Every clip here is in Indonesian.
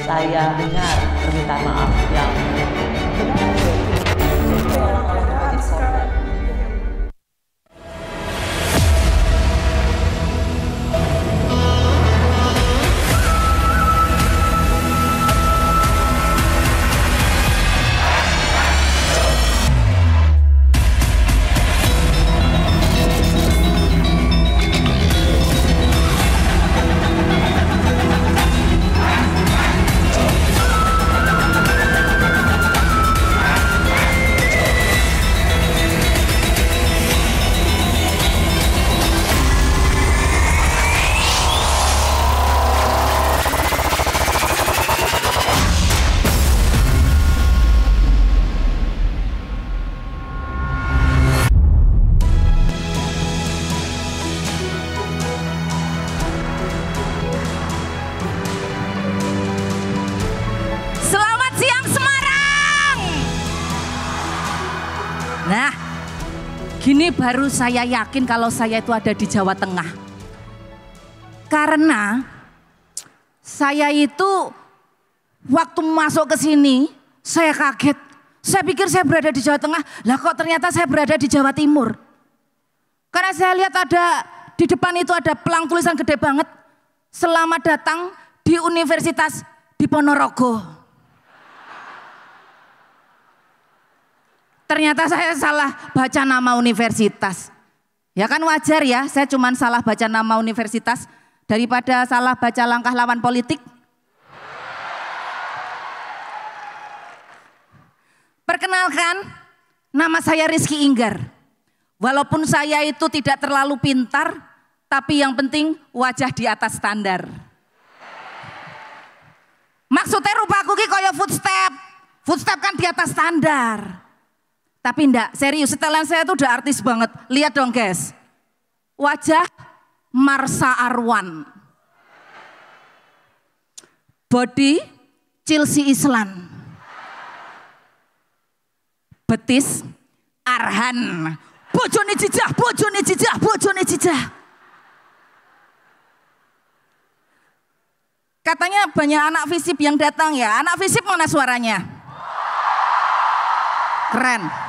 saya dengar permintaan maaf yang Gini baru saya yakin kalau saya itu ada di Jawa Tengah. Karena saya itu waktu masuk ke sini, saya kaget. Saya pikir saya berada di Jawa Tengah, lah kok ternyata saya berada di Jawa Timur. Karena saya lihat ada di depan itu ada pelang tulisan gede banget. Selamat datang di Universitas di Ponorogo. Ternyata saya salah baca nama universitas. Ya kan wajar ya, saya cuma salah baca nama universitas daripada salah baca langkah lawan politik. Perkenalkan, nama saya Rizky Inggar. Walaupun saya itu tidak terlalu pintar, tapi yang penting wajah di atas standar. Maksudnya rupaku ki kaya footstep. Footstep kan di atas standar. Tapi enggak, serius, setelan saya itu udah artis banget. Lihat dong guys. Wajah Marsha Arwan. Body Chelsea Islan. Betis Arhan. Bojone jijah, bojone jijah, bojone jijah. Katanya banyak anak FISIP yang datang ya. Anak FISIP mana suaranya? Keren.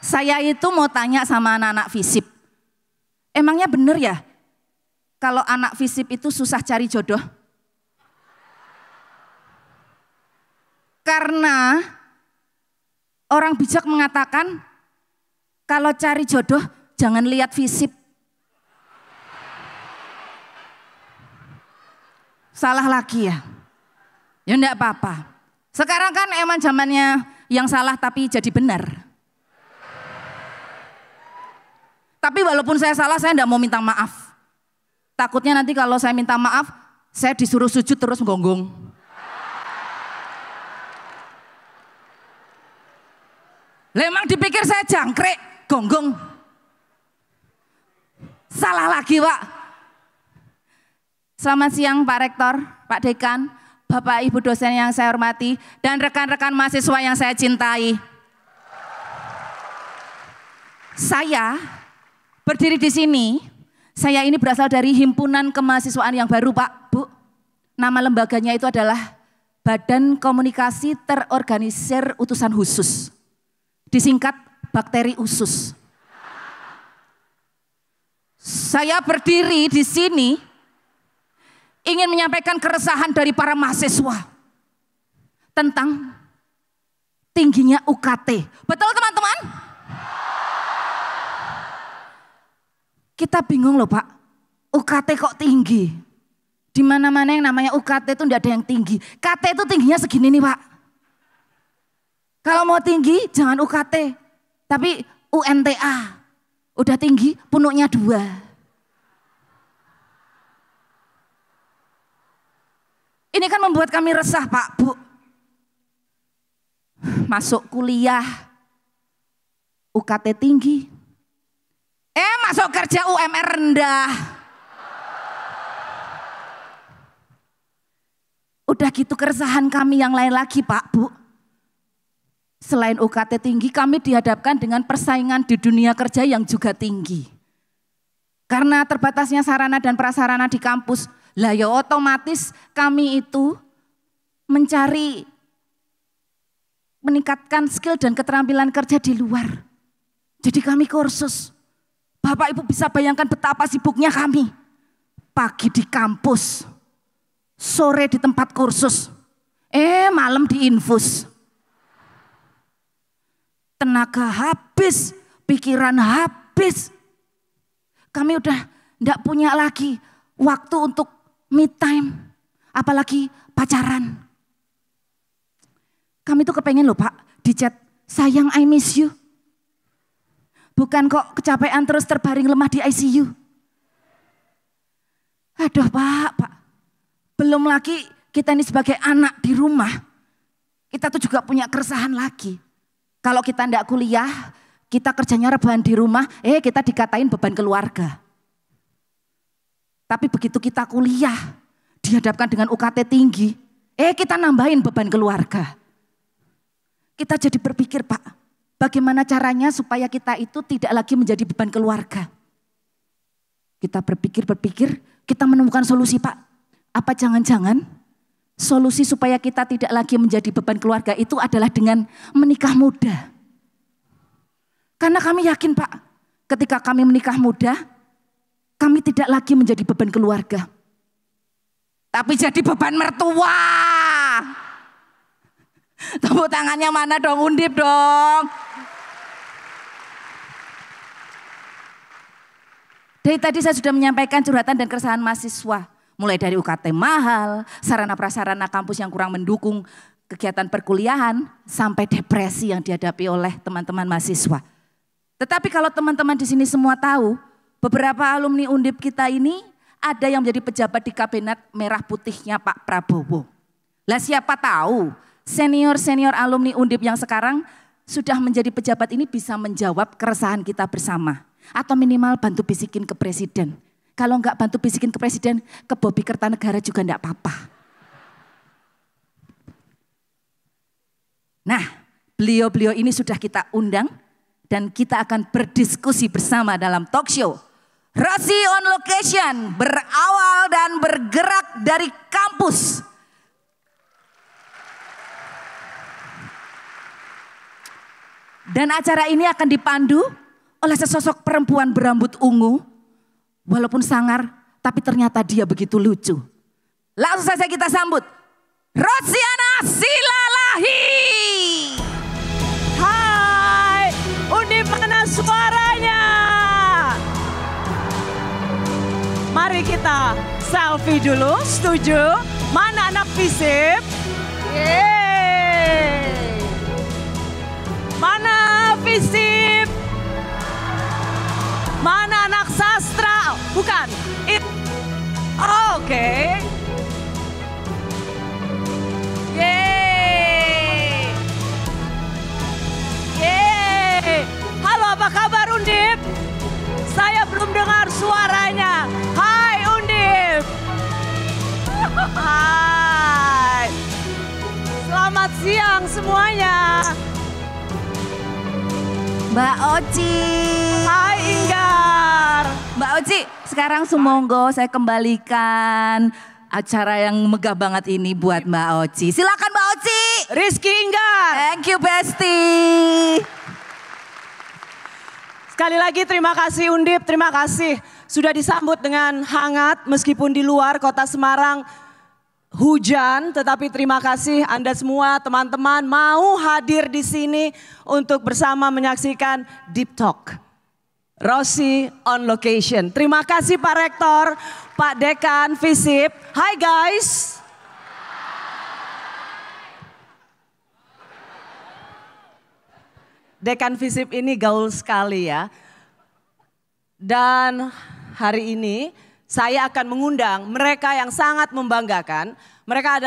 Saya itu mau tanya sama anak-anak FISIP. Emangnya bener ya kalau anak FISIP itu susah cari jodoh? Karena orang bijak mengatakan kalau cari jodoh jangan lihat FISIP. Salah lagi ya? Ya enggak apa-apa. Sekarang kan emang zamannya yang salah tapi jadi benar. Tapi walaupun saya salah, saya enggak mau minta maaf. Takutnya nanti kalau saya minta maaf, saya disuruh sujud terus menggonggong. Memang dipikir saya jangkrik, gonggong. Salah lagi Pak. Selamat siang Pak Rektor, Pak Dekan, Bapak Ibu dosen yang saya hormati, dan rekan-rekan mahasiswa yang saya cintai. Saya berdiri di sini, saya ini berasal dari Himpunan Kemahasiswaan yang baru Pak, Bu. Nama lembaganya itu adalah Badan Komunikasi Terorganisir Utusan Khusus. Disingkat Bakteri Usus. Saya berdiri di sini ingin menyampaikan keresahan dari para mahasiswa tentang tingginya UKT. Betul teman-teman? Kita bingung loh Pak, UKT kok tinggi? Di mana-mana yang namanya UKT itu tidak ada yang tinggi. KT itu tingginya segini nih Pak. Kalau mau tinggi jangan UKT, tapi UNTA. Udah tinggi, punuknya 2. Ini kan membuat kami resah Pak, Bu. Masuk kuliah, UKT tinggi. Masuk kerja UMR rendah. Udah gitu keresahan kami yang lain lagi Pak, Bu. Selain UKT tinggi, kami dihadapkan dengan persaingan di dunia kerja yang juga tinggi. Karena terbatasnya sarana dan prasarana di kampus, lah ya otomatis kami itu mencari, meningkatkan skill dan keterampilan kerja di luar. Jadi kami kursus. Bapak Ibu bisa bayangkan betapa sibuknya kami. Pagi di kampus, sore di tempat kursus, malam di infus. Tenaga habis, pikiran habis. Kami udah enggak punya lagi waktu untuk me time, apalagi pacaran. Kami tuh kepengen loh Pak, di chat, sayang I miss you. Bukan kok kecapean terus terbaring lemah di ICU. Aduh Pak. Belum lagi kita ini sebagai anak di rumah, kita tuh juga punya keresahan lagi. Kalau kita enggak kuliah, kita kerjanya rebahan di rumah, kita dikatain beban keluarga. Tapi begitu kita kuliah, dihadapkan dengan UKT tinggi, kita nambahin beban keluarga. Kita jadi berpikir Pak, bagaimana caranya supaya kita itu tidak lagi menjadi beban keluarga. Kita berpikir, kita menemukan solusi Pak. Apa jangan-jangan solusi supaya kita tidak lagi menjadi beban keluarga itu adalah dengan menikah muda. Karena kami yakin Pak, ketika kami menikah muda, kami tidak lagi menjadi beban keluarga. Tapi jadi beban mertua. Tepuk tangannya mana dong, Undip dong. Dari tadi saya sudah menyampaikan curhatan dan keresahan mahasiswa. Mulai dari UKT mahal, sarana prasarana kampus yang kurang mendukung kegiatan perkuliahan, sampai depresi yang dihadapi oleh teman-teman mahasiswa. Tetapi kalau teman-teman di sini semua tahu, beberapa alumni Undip kita ini ada yang menjadi pejabat di kabinet merah putihnya Pak Prabowo. Lah siapa tahu senior-senior alumni Undip yang sekarang sudah menjadi pejabat ini bisa menjawab keresahan kita bersama. Atau minimal bantu bisikin ke presiden. Kalau enggak bantu bisikin ke presiden, ke Bobi Kertanegara juga enggak apa-apa. Nah, beliau-beliau ini sudah kita undang dan kita akan berdiskusi bersama dalam talk show Rossi on Location, berawal dan bergerak dari kampus. Dan acara ini akan dipandu oleh sesosok perempuan berambut ungu. Walaupun sangar, tapi ternyata dia begitu lucu. Langsung saja kita sambut Rosiana Silalahi. Hai, Undip mana suaranya? Mari kita selfie dulu, setuju? Mana anak FISIP? Yeay. Mana FISIP? Mana anak sastra? Bukan. Oke. Yeay. Yeay. Halo, apa kabar Undip? Saya belum dengar suaranya. Hai Undip. Hai. Selamat siang semuanya. Mbak Oci. Hai Inggar. Mbak Oci, sekarang sumonggo saya kembalikan acara yang megah banget ini buat Mbak Oci. Silakan Mbak Oci. Rizky Inggar. Thank you Besti. Sekali lagi terima kasih Undip, terima kasih sudah disambut dengan hangat meskipun di luar kota Semarang hujan, tetapi terima kasih Anda semua teman-teman mau hadir di sini untuk bersama menyaksikan Deep Talk. Rossi on Location. Terima kasih Pak Rektor, Pak Dekan, FISIP. Hai guys. Dekan FISIP ini gaul sekali ya. Dan hari ini saya akan mengundang mereka yang sangat membanggakan. Mereka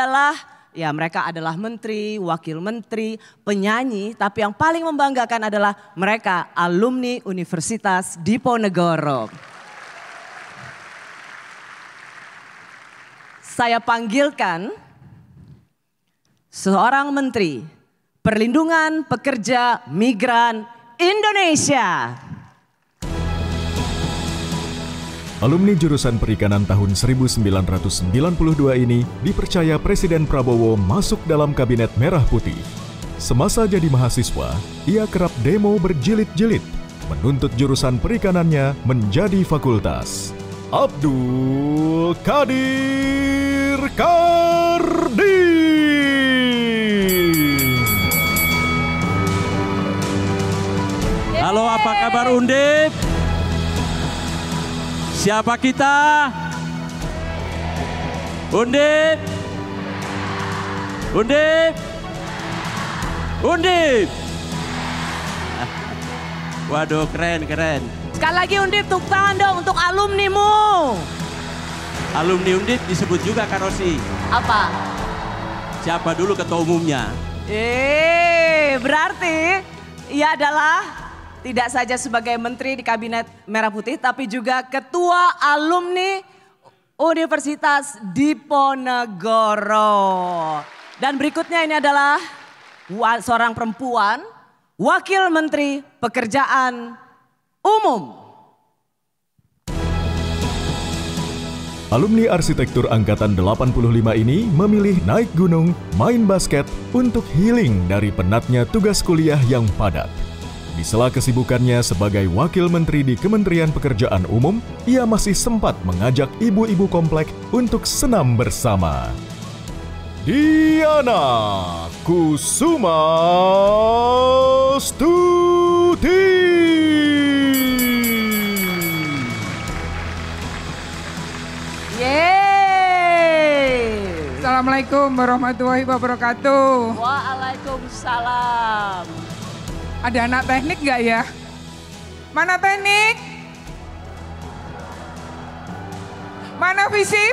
adalah menteri, wakil menteri, penyanyi. Tapi yang paling membanggakan adalah mereka alumni Universitas Diponegoro. Saya panggilkan seorang menteri Perlindungan Pekerja Migran Indonesia. Alumni jurusan perikanan tahun 1992 ini dipercaya Presiden Prabowo masuk dalam Kabinet Merah Putih. Semasa jadi mahasiswa, ia kerap demo berjilid-jilid, menuntut jurusan perikanannya menjadi fakultas. Abdul Qadir Karding. Halo, apa kabar Undip? Siapa kita? Undip. Undip. Undip. Waduh, keren. Sekali lagi Undip, tepuk tangan dong untuk alumnimu. Alumni Undip disebut juga Kak Rosi. Apa? Siapa dulu ketua umumnya? Berarti ia adalah tidak saja sebagai menteri di Kabinet Merah Putih, tapi juga ketua alumni Universitas Diponegoro. Dan berikutnya ini adalah seorang perempuan, Wakil Menteri Pekerjaan Umum. Alumni arsitektur angkatan 85 ini memilih naik gunung, main basket untuk healing dari penatnya tugas kuliah yang padat. Di sela kesibukannya sebagai wakil menteri di Kementerian Pekerjaan Umum, ia masih sempat mengajak ibu-ibu komplek untuk senam bersama. Diana Kusuma Stuti. Yeay. Assalamualaikum warahmatullahi wabarakatuh. Waalaikumsalam. Ada anak teknik nggak ya? Mana teknik? Mana fisip?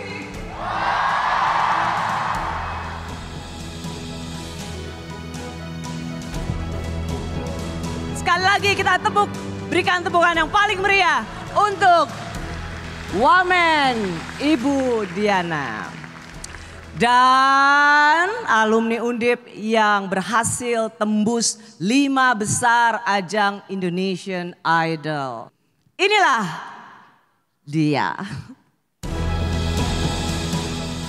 Sekali lagi kita berikan tepukan yang paling meriah untuk Wamen Ibu Diana. Dan alumni Undip yang berhasil tembus 5 besar ajang Indonesian Idol. Inilah dia.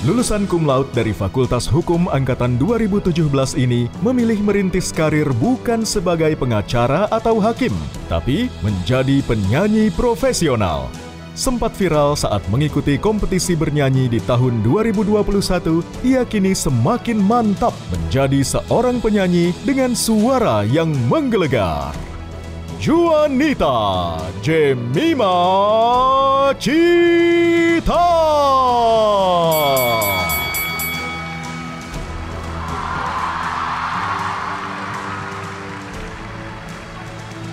Lulusan cum laude dari Fakultas Hukum Angkatan 2017 ini memilih merintis karir bukan sebagai pengacara atau hakim, tapi menjadi penyanyi profesional. Sempat viral saat mengikuti kompetisi bernyanyi di tahun 2021, ia kini semakin mantap menjadi seorang penyanyi dengan suara yang menggelegar. Juanita Jemima Cita.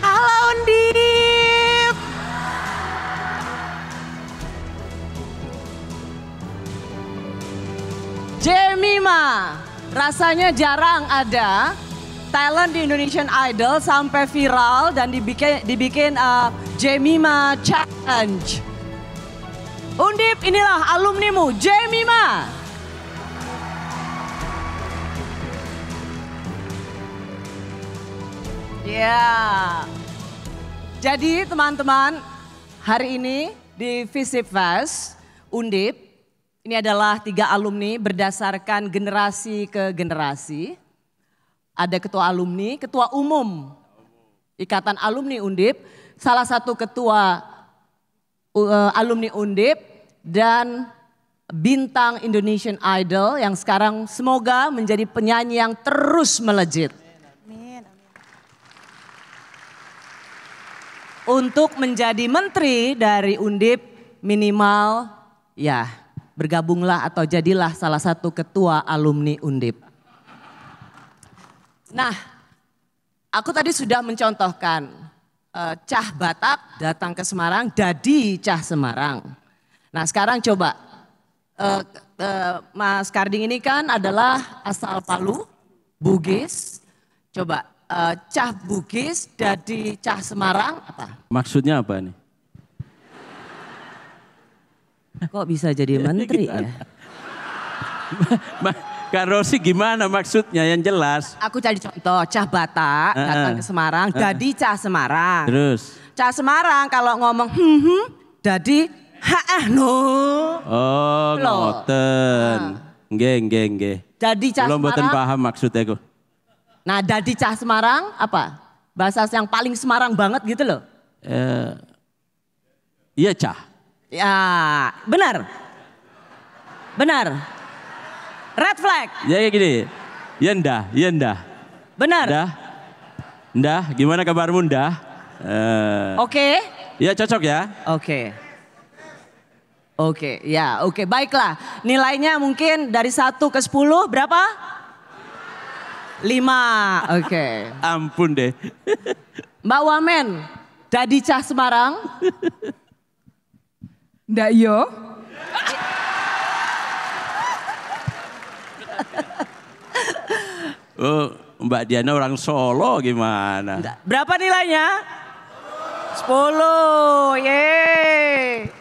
Halo Undip. Jemima, rasanya jarang ada talent di Indonesian Idol sampai viral dan dibikin Jemima Challenge. Undip, inilah alumnimu, Jemima. Ya. Jadi teman-teman, hari ini di Visip Fest Undip, ini adalah 3 alumni berdasarkan generasi ke generasi. Ada ketua alumni, ketua umum Ikatan Alumni Undip, salah satu ketua alumni Undip, dan bintang Indonesian Idol yang sekarang semoga menjadi penyanyi yang terus melejit. Untuk menjadi menteri dari Undip minimal ya bergabunglah atau jadilah salah satu ketua alumni Undip. Nah, aku tadi sudah mencontohkan Cah Batak datang ke Semarang, Dadi Cah Semarang. Nah sekarang coba Mas Karding ini kan adalah asal Palu, Bugis. Coba Cah Bugis, Dadi Cah Semarang apa? Maksudnya apa nih? Kok bisa jadi menteri ya? Kak Rosi gimana maksudnya yang jelas? Aku cari contoh, Cah Batak datang ke Semarang, Dadi Cah Semarang. Terus? Cah Semarang kalau ngomong Dadi No. Oh, Loh. ngoten. Nggih. Dadi cah Belum mboten Semarang. paham maksudnya ku. Nah, dadi cah Semarang apa? Bahasa yang paling Semarang banget gitu loh. Iya, Cah. Ya, benar. Benar. Red flag. Ya kayak gini. Ya ndah. Benar. Ndah, gimana kabarmu ndah? Oke. Ya cocok ya. Oke, ya oke. Baiklah, nilainya mungkin dari 1 ke 10 berapa? 5, oke. Ampun deh. Mbak Wamen, dadi cah Semarang. Ndak yo. Oh, Mbak Diana orang Solo gimana? Berapa nilainya? 10, yeay.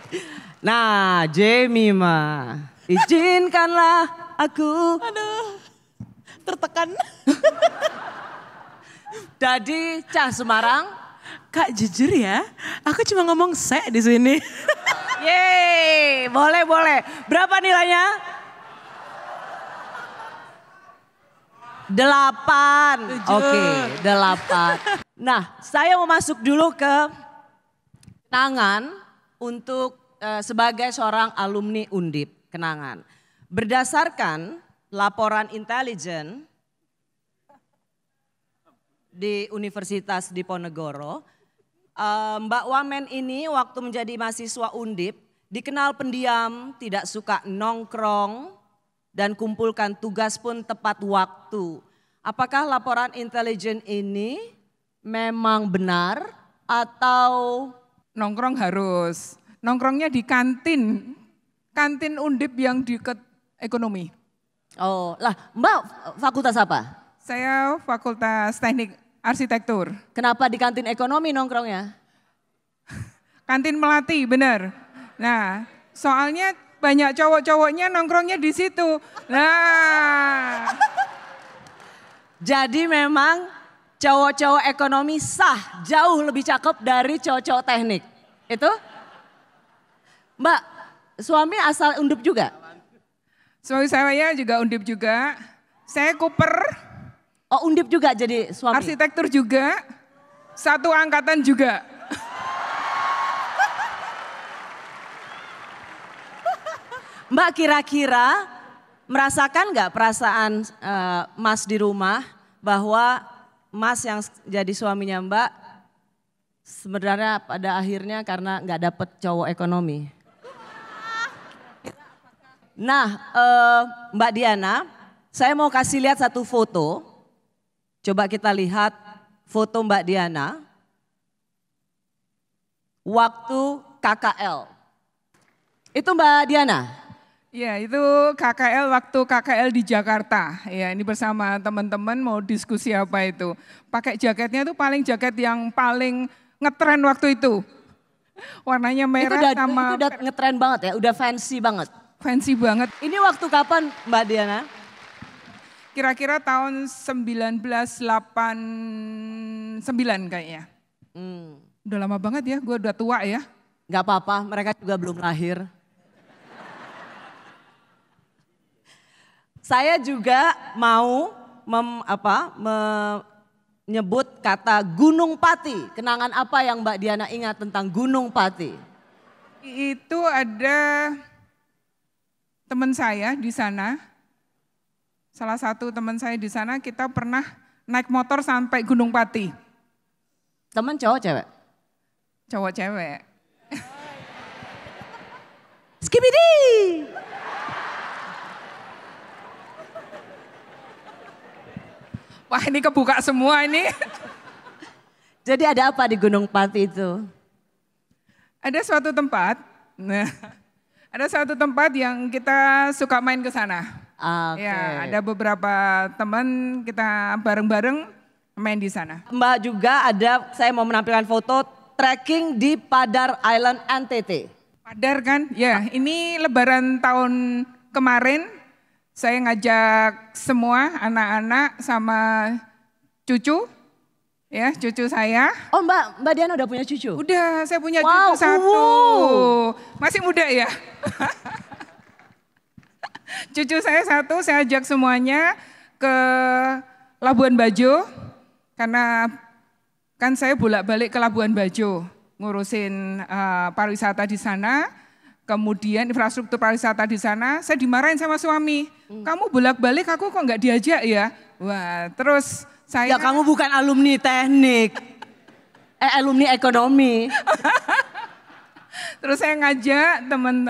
Nah, Jemima, izinkanlah aku. Aduh, tertekan. Dadi cah Semarang. Kak jujur ya, aku cuma ngomong se di sini. Yeay, boleh. Berapa nilainya? 8. Oke, 8. Nah, saya mau masuk dulu ke kenangan untuk sebagai seorang alumni Undip, kenangan. Berdasarkan laporan intelijen di Universitas Diponegoro, Mbak Wamen ini waktu menjadi mahasiswa Undip dikenal pendiam, tidak suka nongkrong dan kumpulkan tugas pun tepat waktu. Apakah laporan intelijen ini memang benar atau Nongkrong harus. Nongkrongnya di kantin. Kantin Undip yang dekat ekonomi. oh lah Mbak fakultas apa? Saya Fakultas Teknik Arsitektur. Kenapa di kantin ekonomi nongkrongnya? Kantin Melati, benar. Nah, soalnya banyak cowok-cowoknya nongkrongnya di situ. Nah, Jadi memang cowok-cowok ekonomi sah jauh lebih cakep dari cowok-cowok teknik. Itu? Mbak, suami asal Undip juga? suami saya juga Undip juga. Saya Cooper, Oh, Undip juga jadi suami? arsitektur juga. Satu angkatan juga. Mbak kira-kira merasakan nggak perasaan Mas di rumah bahwa Mas yang jadi suaminya Mbak sebenarnya pada akhirnya karena nggak dapet cowok ekonomi? Nah, Mbak Diana, saya mau kasih lihat satu foto. Coba kita lihat foto Mbak Diana waktu KKL. Itu Mbak Diana? Ya, itu KKL waktu KKL di Jakarta. Ya, ini bersama teman-teman mau diskusi apa itu. Pakai jaketnya itu paling jaket yang paling ngetren waktu itu. Warnanya merah Itu sama udah ngetren banget ya, udah fancy banget. fancy banget. Ini waktu kapan Mbak Diana? Kira-kira tahun 1989 kayaknya. Udah lama banget ya, gue udah tua ya. Gak apa-apa, mereka juga belum lahir. Saya juga mau menyebut kata Gunung Pati. Kenangan apa yang Mbak Diana ingat tentang Gunung Pati? Itu ada teman saya di sana. Salah satu teman saya di sana, kita pernah naik motor sampai Gunung Pati. Temen cowok cewek? Cowok cewek. Skibidi! Wah, ini kebuka semua ini. Jadi ada apa di Gunung Pati itu? Ada suatu tempat, ada suatu tempat yang kita suka main ke sana. Oke. Ya, ada beberapa teman kita bareng-bareng main di sana. Mbak juga ada, saya mau menampilkan foto trekking di Padar Island NTT. Padar kan? Ya, ini lebaran tahun kemarin saya ngajak semua anak-anak sama cucu Ya, cucu saya. Oh Mbak Diana udah punya cucu? Udah, saya punya Wow, cucu 1. Masih muda ya? Cucu saya 1, saya ajak semuanya ke Labuan Bajo. Karena kan saya bolak-balik ke Labuan Bajo. Ngurusin pariwisata di sana. Kemudian infrastruktur pariwisata di sana. Saya dimarahin sama suami. Kamu bolak-balik aku kok nggak diajak ya? Wah, terus saya... Ya kamu bukan alumni teknik. Alumni ekonomi. Terus saya ngajak teman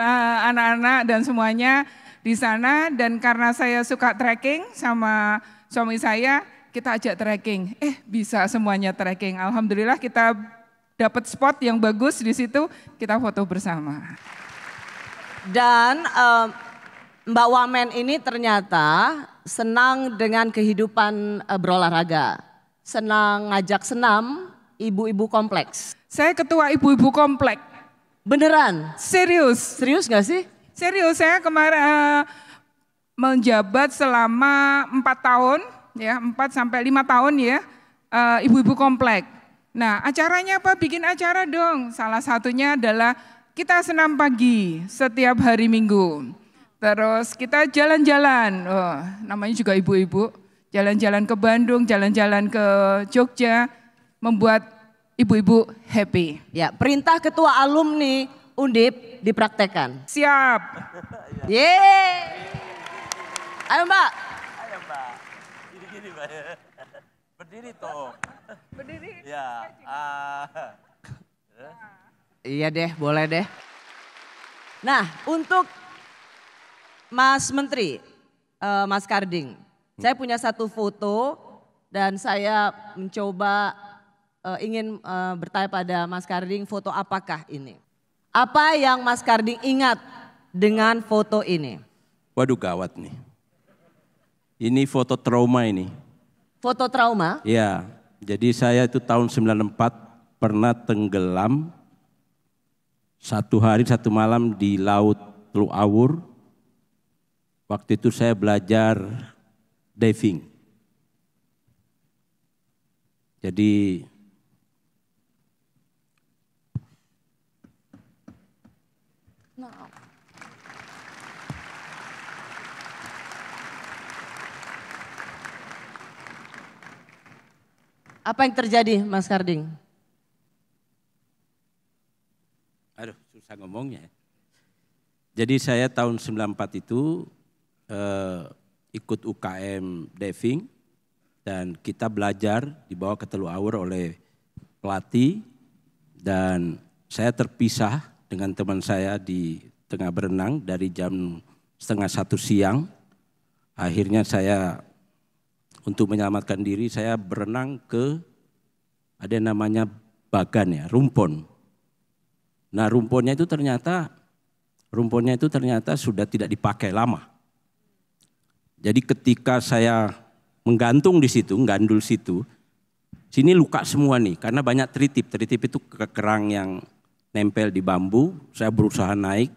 anak-anak dan semuanya di sana, dan karena saya suka trekking sama suami saya, kita ajak trekking. Bisa semuanya trekking. Alhamdulillah kita dapat spot yang bagus di situ, kita foto bersama. Dan Mbak Wamen ini ternyata senang dengan kehidupan berolahraga. Senang ngajak senam ibu-ibu kompleks. Saya ketua ibu-ibu komplek. Beneran? Serius. Serius gak sih? Serius, saya kemarin menjabat selama 4 tahun, ya 4-5 tahun ya, ibu-ibu komplek. Nah acaranya apa? Bikin acara dong. Salah satunya adalah kita senam pagi setiap hari Minggu. Terus kita jalan-jalan, namanya juga ibu-ibu, jalan-jalan ke Bandung, jalan-jalan ke Jogja, membuat ibu-ibu happy. Ya, perintah ketua alumni Undip dipraktekkan. Siap. Yeay. Ayo Mbak. Ayo Mbak, gini-gini Mbak. Berdiri toh. Berdiri. Ya. Iya deh, boleh deh. Nah, untuk Mas Menteri, Mas Karding, saya punya satu foto dan saya mencoba ingin bertanya pada Mas Karding, foto apakah ini? Apa yang Mas Karding ingat dengan foto ini? Waduh gawat nih. Ini foto trauma ini. Foto trauma? Ya, jadi saya itu tahun 94 pernah tenggelam 1 hari 1 malam di Laut Teluk Awur. Waktu itu saya belajar diving. Jadi apa yang terjadi Mas Karding? aduh susah ngomongnya. Jadi saya tahun 94 itu ikut UKM diving dan kita belajar dibawa ke Teluk Awur oleh pelatih dan saya terpisah dengan teman saya di tengah berenang dari jam 12:30 siang. Akhirnya saya untuk menyelamatkan diri saya berenang ke ada yang namanya bagan ya, rumpon. Nah rumponnya itu ternyata sudah tidak dipakai lama. Jadi ketika saya menggandul situ, sini luka semua nih karena banyak teritip. Teritip itu kerang yang nempel di bambu. Saya berusaha naik.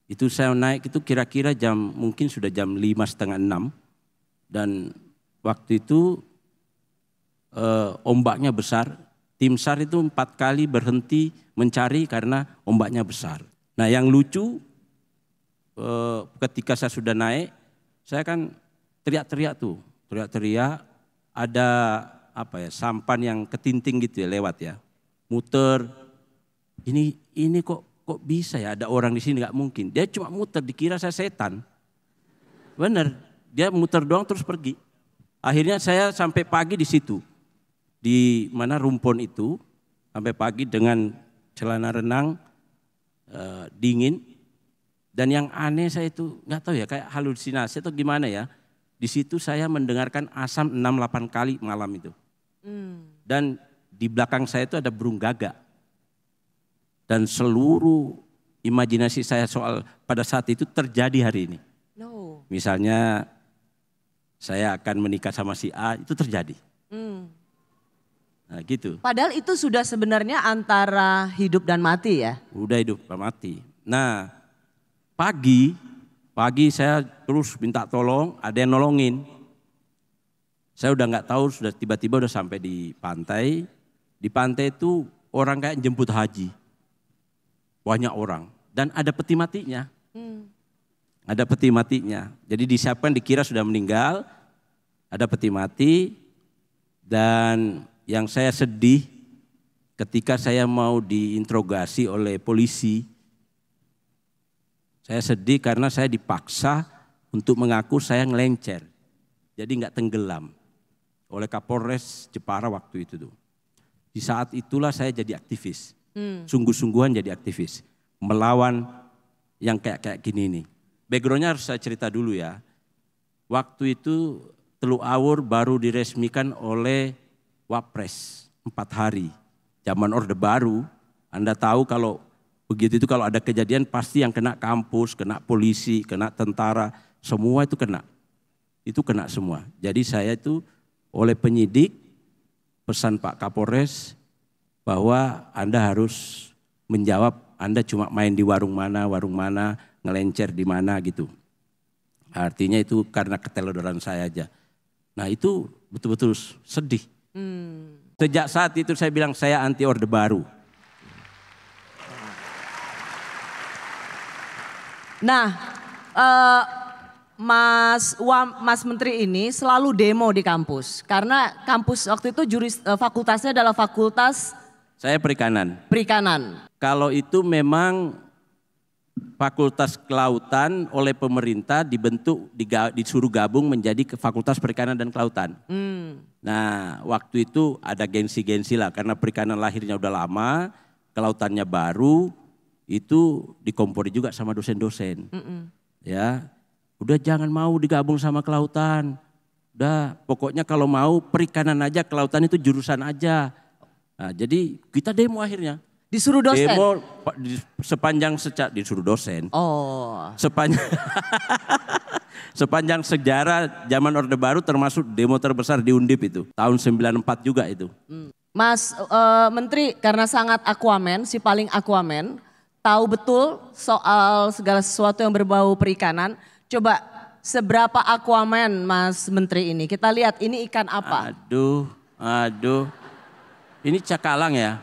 Itu saya naik itu kira-kira mungkin sudah jam 5:30, 6. Dan waktu itu ombaknya besar. Tim SAR itu 4 kali berhenti mencari karena ombaknya besar. Nah yang lucu ketika saya sudah naik, saya kan teriak-teriak ada sampan yang ketinting gitu ya lewat ya, muter. Ini kok bisa ya ada orang di sini, nggak mungkin. Dia cuma muter, dikira saya setan. Bener, dia muter doang terus pergi. Akhirnya saya sampai pagi di situ, di mana rumpon itu sampai pagi dengan celana renang dingin. Dan yang aneh saya itu nggak tahu ya kayak halusinasi atau gimana ya. Di situ saya mendengarkan asam 6-8 kali malam itu. Dan di belakang saya itu ada burung gagak. Dan seluruh imajinasi saya soal pada saat itu terjadi hari ini. Misalnya saya akan menikah sama si A, itu terjadi. Nah gitu. Padahal itu sudah sebenarnya antara hidup dan mati ya? Udah hidup dan mati. Nah pagi saya terus minta tolong, ada yang nolongin. Saya udah nggak tahu, sudah tiba-tiba udah sampai di pantai. Di pantai itu orang kayak jemput haji. Banyak orang. Dan ada peti matinya. Ada peti matinya. Jadi disiapkan, dikira sudah meninggal. Ada peti mati. Dan yang saya sedih ketika saya mau diinterogasi oleh polisi. Saya sedih karena saya dipaksa untuk mengaku saya ngelencer. Jadi nggak tenggelam oleh Kapolres Jepara waktu itu tuh. Di saat itulah saya jadi aktivis. Sungguh-sungguhan jadi aktivis. Melawan yang kayak gini nih. Backgroundnya harus saya cerita dulu ya. Waktu itu Teluk Awur baru diresmikan oleh Wapres 4 hari. Zaman Orde Baru, Anda tahu kalau begitu itu kalau ada kejadian pasti yang kena kampus, kena polisi, kena tentara, semua itu kena. Itu kena semua. Jadi saya itu oleh penyidik pesan Pak Kapolres bahwa Anda harus menjawab, Anda cuma main di warung mana, ngelencer di mana gitu. Artinya itu karena keteledoran saya aja. Nah itu betul-betul sedih. Sejak saat itu saya bilang saya anti Orde Baru. Nah, Mas Menteri ini selalu demo di kampus. Karena kampus waktu itu fakultasnya adalah fakultas Saya perikanan. perikanan. Kalau itu memang Fakultas Kelautan oleh pemerintah dibentuk, disuruh gabung menjadi Fakultas Perikanan dan Kelautan. Nah waktu itu ada gengsi-gengsi lah karena perikanan lahirnya udah lama, kelautannya baru, itu dikompori juga sama dosen-dosen. Ya, udah jangan mau digabung sama kelautan. Udah pokoknya kalau mau perikanan aja, kelautan itu jurusan aja. Nah, jadi kita demo akhirnya. Disuruh dosen? Demo sepanjang disuruh dosen. Oh. Sepanjang sejarah zaman Orde Baru termasuk demo terbesar di Undip itu. Tahun 94 juga itu. Mas Menteri karena sangat Aquaman, si paling Aquaman, tahu betul soal segala sesuatu yang berbau perikanan. Coba seberapa Aquaman Mas Menteri ini? Kita lihat ini ikan apa? Aduh. Ini cakalang ya?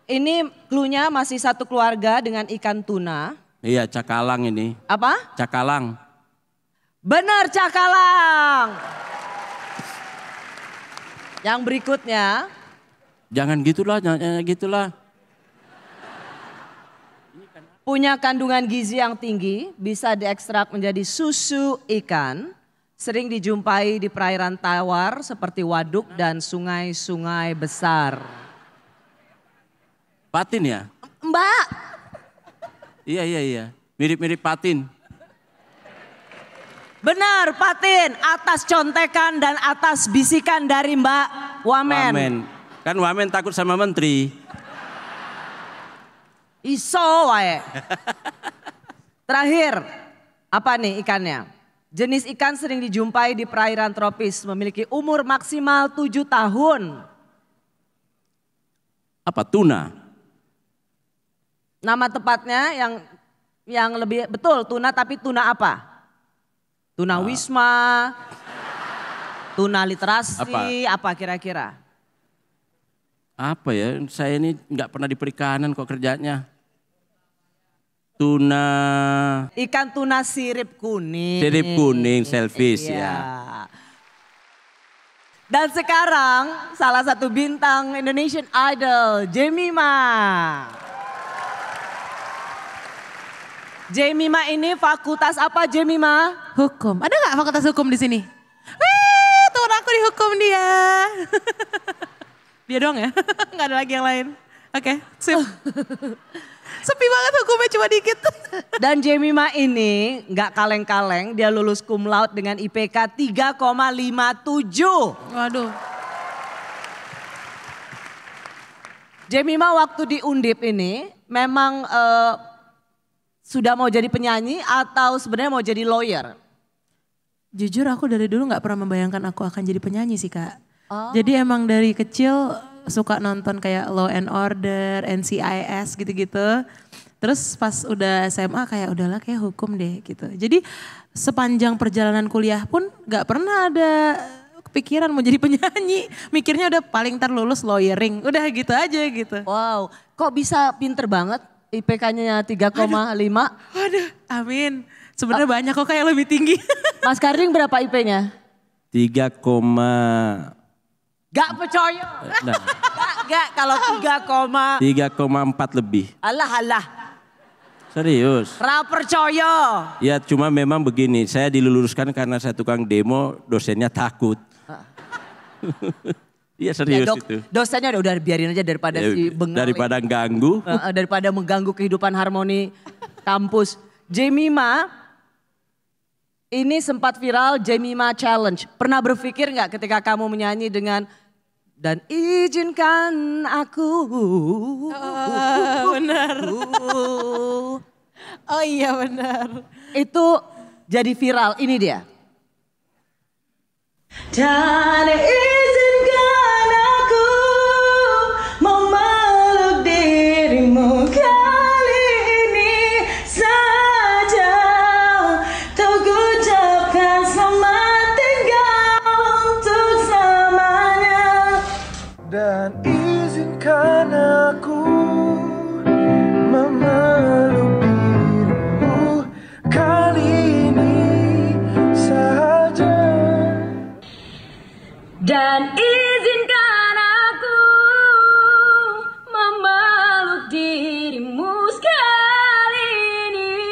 Ini cluenya masih satu keluarga dengan ikan tuna. Iya cakalang ini. Apa? Cakalang. Benar cakalang. Yang berikutnya. Jangan gitulah. Punya kandungan gizi yang tinggi, bisa diekstrak menjadi susu ikan. Sering dijumpai di perairan tawar seperti waduk dan sungai-sungai besar. Patin ya? Mbak. Iya. Mirip-mirip patin. Benar patin, atas contekan dan atas bisikan dari Mbak Wamen. Kan Wamen takut sama menteri. Iso wae. Terakhir, apa nih ikannya? Jenis ikan sering dijumpai di perairan tropis, memiliki umur maksimal 7 tahun. Apa tuna? Nama tepatnya yang lebih betul tuna, tapi tuna apa? Tuna Wisma, tuna literasi, apa kira-kira? Apa ya, saya ini nggak pernah di perikanan kok kerjanya. Tuna. Ikan tuna sirip kuning. Sirip kuning, selfish Iya. ya. Dan sekarang salah satu bintang Indonesian Idol, Jemima. Jemima ini fakultas apa Jemima? Hukum. Ada nggak fakultas hukum di sini? Wih, temen aku dihukum dia. Dia doang ya? Nggak ada lagi yang lain. Oke, sip. Sepi banget hukumnya cuma dikit. Dan Jemima ini nggak kaleng-kaleng, dia lulus cum laude dengan IPK 3,57. Waduh. Jemima waktu di Undip ini memang sudah mau jadi penyanyi atau sebenarnya mau jadi lawyer? Jujur aku dari dulu nggak pernah membayangkan aku akan jadi penyanyi sih Kak. Jadi emang dari kecil suka nonton kayak Law and Order, NCIS gitu-gitu. Terus pas udah SMA kayak udahlah kayak hukum deh gitu. Jadi sepanjang perjalanan kuliah pun gak pernah ada kepikiran mau jadi penyanyi. Mikirnya udah paling ntar lulus lawyering, udah gitu aja gitu. Wow, kok bisa pinter banget? IPK-nya 3,5. Waduh, amin. Sebenarnya banyak kok kayak lebih tinggi. Mas Karding berapa IP-nya? 3, Gak percaya. nah, Gak kalau 3,4 lebih. Alah. Serius. Ra percaya. Ya cuma memang begini, saya diluluskan karena saya tukang demo, dosennya takut. Iya serius itu. Dosennya udah biarin aja daripada Ya, si bengal. daripada ganggu. Daripada mengganggu kehidupan harmoni kampus. Jemima, ini sempat viral Jemima Challenge. Pernah berpikir nggak ketika kamu menyanyi dengan dan izinkan aku. Benar. Oh iya benar. Itu jadi viral, ini dia. Dan izinkan aku memeluk dirimu kali ini saja. Untuk ucapkan selamat tinggal untuk selamanya. Dan izinkan aku memeluk dirimu kali ini saja. Dan izinkan aku memeluk dirimu sekali ini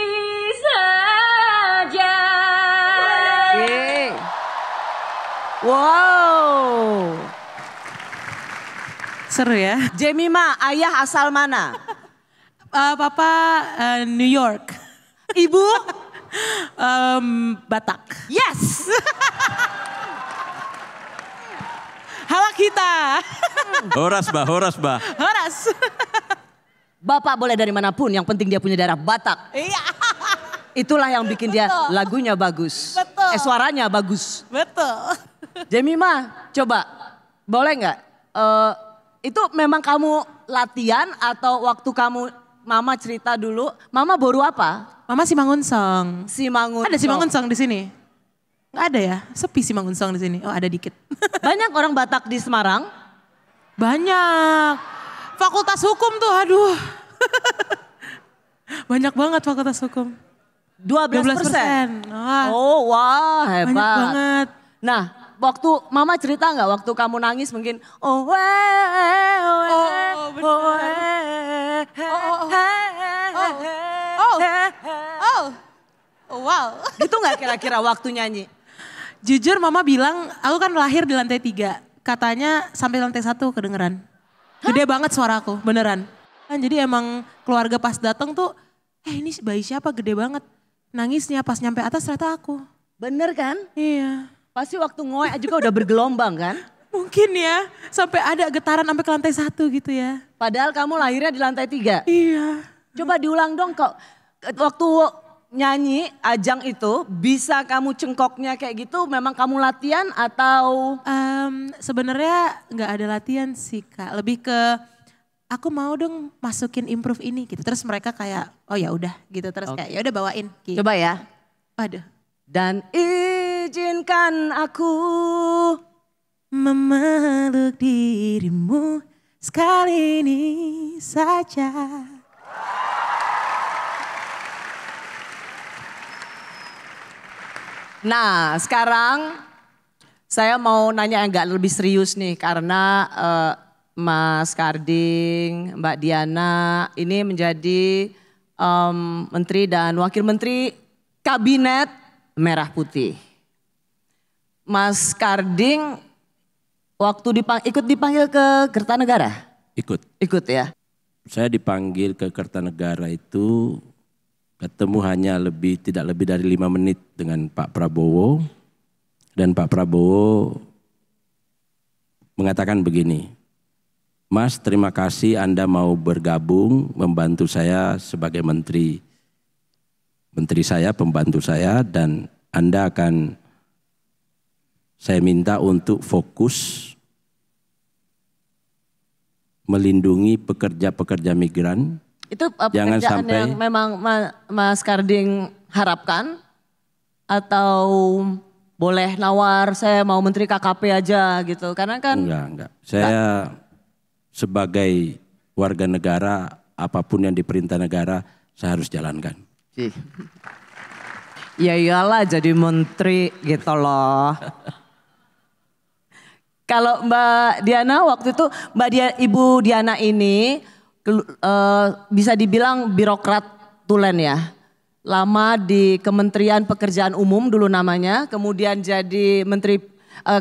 saja. Wow. Seru ya. Jemima, ayah asal mana? Papa New York. Ibu? Batak. Yes. Halo kita. Horas bah. Horas. Bapak boleh dari manapun, yang penting dia punya darah Batak. Iya. Itulah yang bikin dia lagunya bagus. Betul. Suaranya bagus. Betul. Jemima, coba boleh nggak? Itu memang kamu latihan atau waktu kamu mama cerita dulu, mama boru apa? Mama Simangunsong. Simangun. Ada Simangunsong di sini? Nggak ada ya? Sepi Simangunsong di sini. Oh ada dikit. Banyak orang Batak di Semarang. Banyak. Fakultas hukum tuh aduh. Banyak banget fakultas hukum. 12%. Wah, Oh wah hebat. banyak banget. Nah waktu mama cerita nggak waktu kamu nangis mungkin oh Wow. gitu nggak kira-kira waktu nyanyi? Jujur mama bilang aku kan lahir di lantai 3. Katanya sampai lantai 1 kedengeran. Gede banget suaraku beneran. Kan jadi emang keluarga pas datang tuh ini bayi siapa gede banget. Nangisnya pas nyampe atas ternyata aku. Bener kan? Iya. Pasti waktu ngoek juga udah bergelombang kan? Mungkin ya sampai ada getaran sampai ke lantai 1 gitu ya. Padahal kamu lahirnya di lantai 3. Iya. Coba diulang dong kok. Waktu nyanyi ajang itu bisa kamu cengkoknya kayak gitu memang kamu latihan atau? Sebenarnya nggak ada latihan sih Kak. Lebih ke aku mau dong masukin improve ini gitu. Terus mereka kayak oh ya udah gitu terus kayak ya udah bawain. Gitu. Coba ya. Aduh. Dan izinkan aku memeluk dirimu sekali ini saja. Nah sekarang saya mau nanya yang agak lebih serius nih karena Mas Karding, Mbak Diana ini menjadi Menteri dan Wakil Menteri Kabinet Merah Putih. Mas Karding waktu ikut dipanggil ke Kertanegara? Ikut. Ikut ya? Saya dipanggil ke Kertanegara itu ketemu hanya tidak lebih dari 5 menit dengan Pak Prabowo. Dan Pak Prabowo mengatakan begini, Mas terima kasih Anda mau bergabung membantu saya sebagai menteri. Menteri saya, pembantu saya dan Anda akan saya minta untuk fokus melindungi pekerja-pekerja migran. Itu Jangan pekerjaan sampai yang memang Mas Karding harapkan atau boleh nawar saya mau menteri KKP aja gitu. Karena kan Enggak. Saya sebagai warga negara, apapun yang diperintah negara saya harus jalankan. ya iyalah jadi menteri gitu loh. Kalau Mbak Diana waktu itu Ibu Diana ini bisa dibilang birokrat tulen ya. Lama di Kementerian Pekerjaan Umum dulu namanya, kemudian jadi Menteri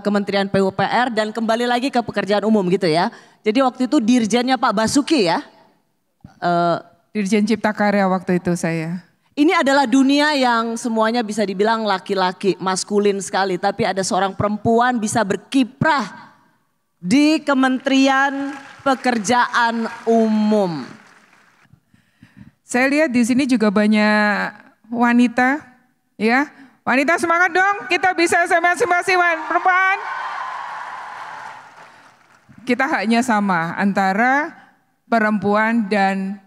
Kementerian PUPR dan kembali lagi ke pekerjaan umum gitu ya. Jadi waktu itu dirjennya Pak Basuki ya. Dirjen Cipta Karya waktu itu saya. Ini adalah dunia yang semuanya bisa dibilang laki-laki, maskulin sekali. Tapi ada seorang perempuan bisa berkiprah di Kementerian Pekerjaan Umum. Saya lihat di sini juga banyak wanita, ya. Wanita semangat dong, kita bisa masing-masing perempuan. Kita haknya sama antara perempuan dan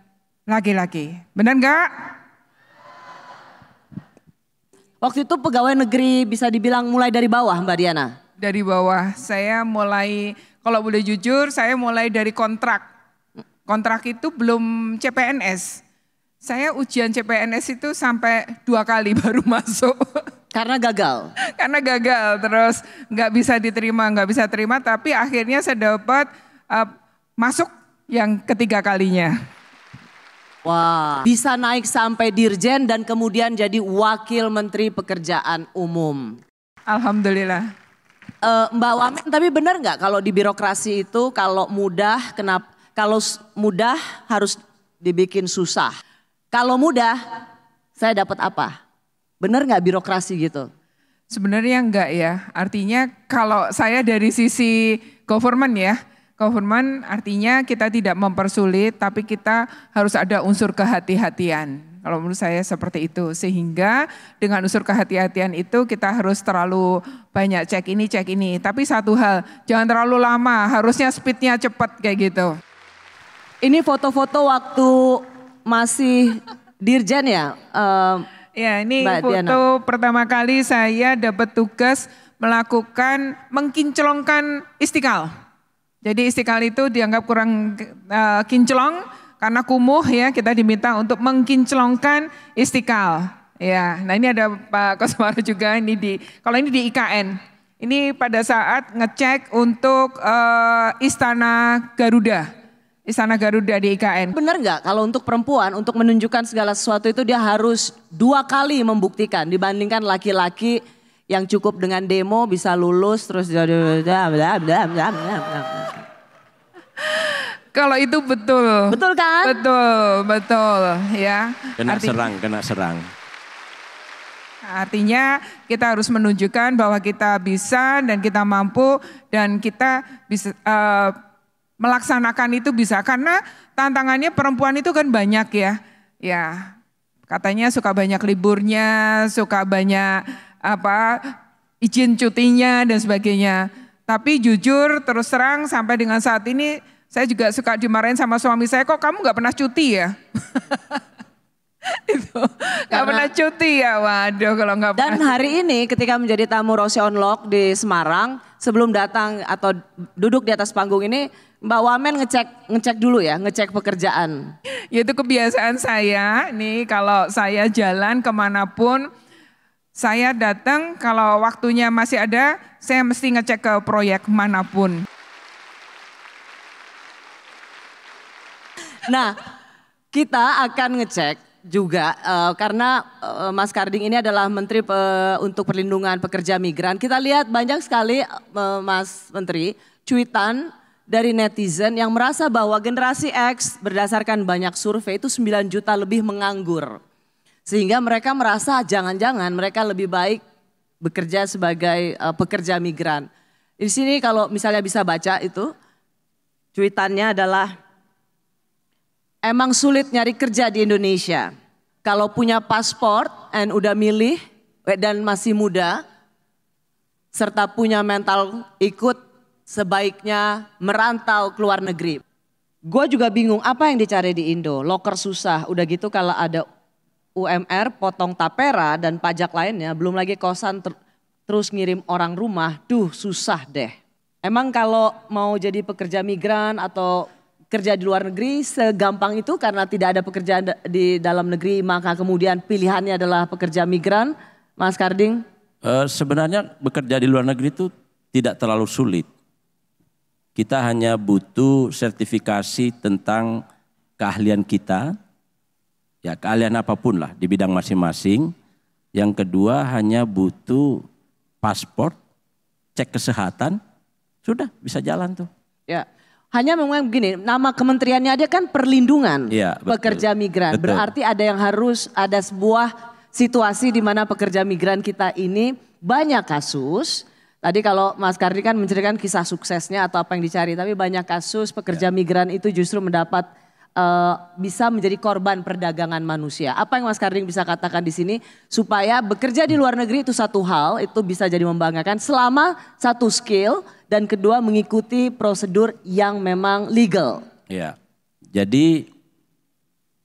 laki-laki. Benar enggak? Waktu itu pegawai negeri bisa dibilang mulai dari bawah Mbak Diana? Dari bawah, saya mulai, kalau boleh jujur, saya mulai dari kontrak. Kontrak itu belum CPNS. Saya ujian CPNS itu sampai 2 kali baru masuk. Karena gagal? Karena gagal, terus nggak bisa terima, tapi akhirnya saya dapat masuk yang ketiga kalinya. Wah, bisa naik sampai dirjen dan kemudian jadi wakil menteri pekerjaan umum. Alhamdulillah. Mbak Wamen, tapi benar nggak kalau di birokrasi itu kalau mudah harus dibikin susah. Kalau mudah, saya dapat apa? Benar nggak birokrasi gitu? Sebenarnya enggak ya. Artinya kalau saya dari sisi government ya. Government artinya kita tidak mempersulit tapi kita harus ada unsur kehati-hatian. Kalau menurut saya seperti itu. Sehingga dengan unsur kehati-hatian itu kita harus terlalu banyak cek ini. Tapi satu hal, jangan terlalu lama, harusnya speednya cepat kayak gitu. Ini foto-foto waktu masih dirjen ya? Ya ini Mbak foto Diana. pertama kali saya dapat tugas melakukan mengkinclongkan Istiqlal. Jadi Istiqlal itu dianggap kurang kinclong karena kumuh ya, kita diminta untuk mengkinclongkan Istiqlal. Ya, nah ini ada Pak Koswara juga kalau ini di IKN. Ini pada saat ngecek untuk Istana Garuda. Istana Garuda di IKN. Benar nggak kalau untuk perempuan untuk menunjukkan segala sesuatu itu dia harus 2 kali membuktikan dibandingkan laki-laki yang cukup dengan demo bisa lulus terus Kalau itu betul. Betul kan? Betul ya. Kena serang. Artinya kita harus menunjukkan bahwa kita bisa dan kita mampu dan kita bisa melaksanakan itu bisa. Karena tantangannya perempuan itu kan banyak ya. Ya, katanya suka banyak liburnya, suka banyak izin cutinya dan sebagainya. Tapi jujur terus terang sampai dengan saat ini saya juga suka dimarahin sama suami saya, kok kamu gak pernah cuti ya? Itu gak pernah cuti ya, waduh kalau gak pernah. Dan hari ini ketika menjadi tamu Rose on Lock di Semarang, sebelum datang atau duduk di atas panggung ini, Mbak Wamen ngecek dulu ya, ngecek pekerjaan. Ya itu kebiasaan saya, nih kalau saya jalan kemanapun, saya datang kalau waktunya masih ada, saya mesti ngecek ke proyek manapun. Nah, kita akan ngecek juga karena Mas Karding ini adalah Menteri untuk Perlindungan Pekerja Migran. Kita lihat banyak sekali Mas Menteri cuitan dari netizen yang merasa bahwa generasi X berdasarkan banyak survei itu 9 juta lebih menganggur. Sehingga mereka merasa jangan-jangan mereka lebih baik bekerja sebagai pekerja migran. Di sini kalau misalnya bisa baca itu, cuitannya adalah, emang sulit nyari kerja di Indonesia. Kalau punya paspor dan udah milih dan masih muda, serta punya mental ikut, sebaiknya merantau ke luar negeri. Gue juga bingung apa yang dicari di Indo, loker susah, udah gitu kalau ada UMR, potong tapera dan pajak lainnya, belum lagi kosan terus ngirim orang rumah, susah deh. Emang kalau mau jadi pekerja migran atau kerja di luar negeri segampang itu karena tidak ada pekerjaan di dalam negeri maka kemudian pilihannya adalah pekerja migran, Mas Karding? Sebenarnya bekerja di luar negeri itu tidak terlalu sulit. Kita hanya butuh sertifikasi tentang keahlian kita, ya keahlian apapun lah di bidang masing-masing. Yang kedua hanya butuh paspor, cek kesehatan, sudah bisa jalan tuh. Ya, hanya memang begini, nama kementeriannya ada kan perlindungan ya, pekerja migran. Betul. Berarti ada yang harus ada sebuah situasi di mana pekerja migran kita ini banyak kasus. Tadi kalau Mas Kardi kan menceritakan kisah suksesnya atau apa yang dicari, tapi banyak kasus pekerja migran itu justru mendapat bisa menjadi korban perdagangan manusia. Apa yang Mas Karding bisa katakan di sini supaya bekerja di luar negeri itu satu hal, itu bisa jadi membanggakan selama satu skill dan kedua mengikuti prosedur yang memang legal. Ya, jadi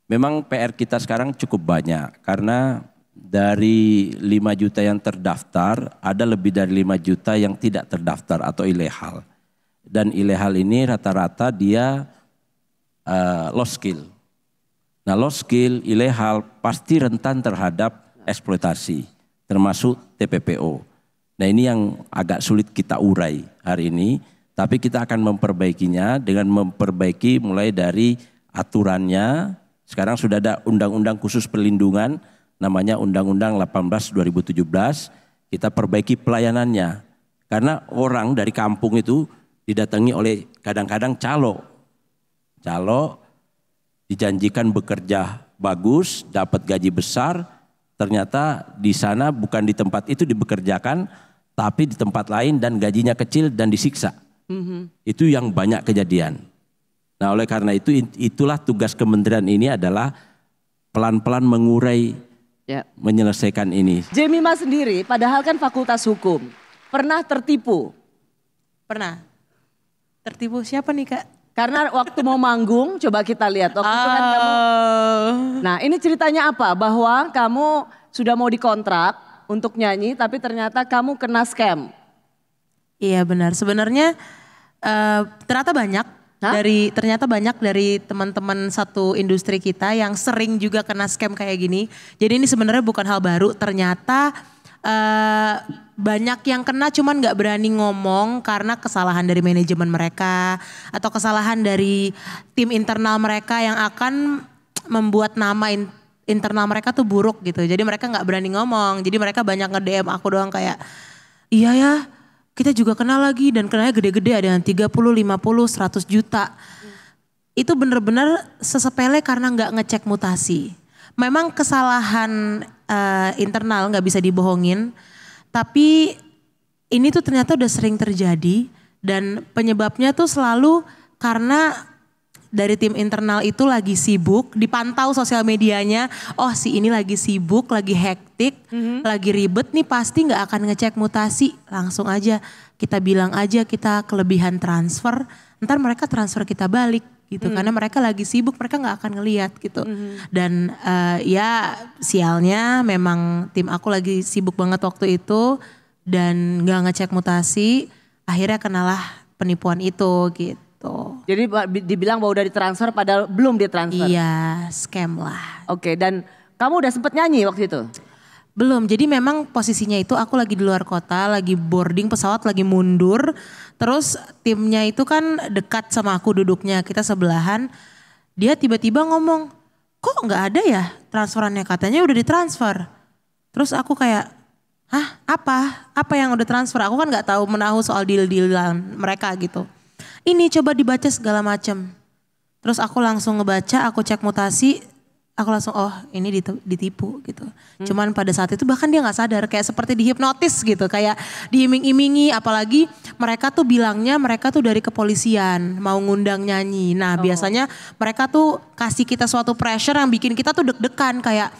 memang PR kita sekarang cukup banyak karena dari 5 juta yang terdaftar ada lebih dari 5 juta yang tidak terdaftar atau ilegal. Dan ilegal ini rata-rata dia low skill. Nah low skill, ilegal pasti rentan terhadap eksploitasi termasuk TPPO. Nah ini yang agak sulit kita urai hari ini. Tapi kita akan memperbaikinya dengan memperbaiki mulai dari aturannya. Sekarang sudah ada undang-undang khusus perlindungan namanya Undang-Undang 18 2017. Kita perbaiki pelayanannya. Karena orang dari kampung itu didatangi oleh kadang-kadang calo dijanjikan bekerja bagus, dapat gaji besar, ternyata di sana bukan di tempat itu dibekerjakan, tapi di tempat lain dan gajinya kecil dan disiksa. Itu yang banyak kejadian. Nah oleh karena itu itulah tugas kementerian ini adalah pelan-pelan mengurai, menyelesaikan ini. Jemima sendiri padahal kan fakultas hukum, pernah tertipu? Pernah. Tertipu siapa nih Kak? Karena waktu mau manggung, coba kita lihat. Waktu itu kan kamu, nah ini ceritanya apa? Bahwa kamu sudah mau dikontrak untuk nyanyi, tapi ternyata kamu kena scam. Iya benar. Sebenarnya ternyata banyak dari teman-teman satu industri kita yang sering juga kena scam kayak gini. Jadi ini sebenarnya bukan hal baru. Ternyata banyak yang kena cuman nggak berani ngomong karena kesalahan dari manajemen mereka atau kesalahan dari tim internal mereka yang akan membuat nama internal mereka tuh buruk gitu. Jadi mereka nggak berani ngomong. Jadi mereka banyak nge-DM aku doang kayak, iya ya kita juga kena lagi dan kenanya gede-gede ada yang 30, 50, 100 juta. Itu bener-bener sesepele karena nggak ngecek mutasi. Memang kesalahan internal nggak bisa dibohongin, tapi ini tuh ternyata udah sering terjadi dan penyebabnya tuh selalu karena dari tim internal itu lagi sibuk, dipantau sosial medianya, oh si ini lagi sibuk, lagi hektik, lagi ribet nih pasti nggak akan ngecek mutasi, langsung aja kita bilang aja kita kelebihan transfer, ntar mereka transfer kita balik gitu, karena mereka lagi sibuk, mereka nggak akan ngelihat gitu. Dan ya sialnya memang tim aku lagi sibuk banget waktu itu dan nggak ngecek mutasi, akhirnya kenalah penipuan itu gitu. Jadi dibilang bahwa udah ditransfer padahal belum ditransfer? Iya, scam lah. Oke, dan kamu udah sempet nyanyi waktu itu? Belum, jadi memang posisinya itu aku lagi di luar kota, lagi boarding pesawat, lagi mundur. Terus timnya itu kan dekat sama aku duduknya, kita sebelahan. Dia tiba-tiba ngomong, kok gak ada ya transferannya, katanya udah ditransfer. Terus aku kayak, hah apa? Apa yang udah transfer? Aku kan gak tahu menahu soal deal-dealan mereka gitu. Ini coba dibaca segala macam. Terus aku langsung ngebaca, aku cek mutasi, aku langsung oh ini ditipu gitu. Cuman pada saat itu bahkan dia gak sadar, kayak seperti dihipnotis gitu, kayak diiming-imingi, apalagi mereka tuh bilangnya mereka tuh dari kepolisian mau ngundang nyanyi. Nah biasanya mereka tuh kasih kita suatu pressure yang bikin kita tuh deg-degan kayak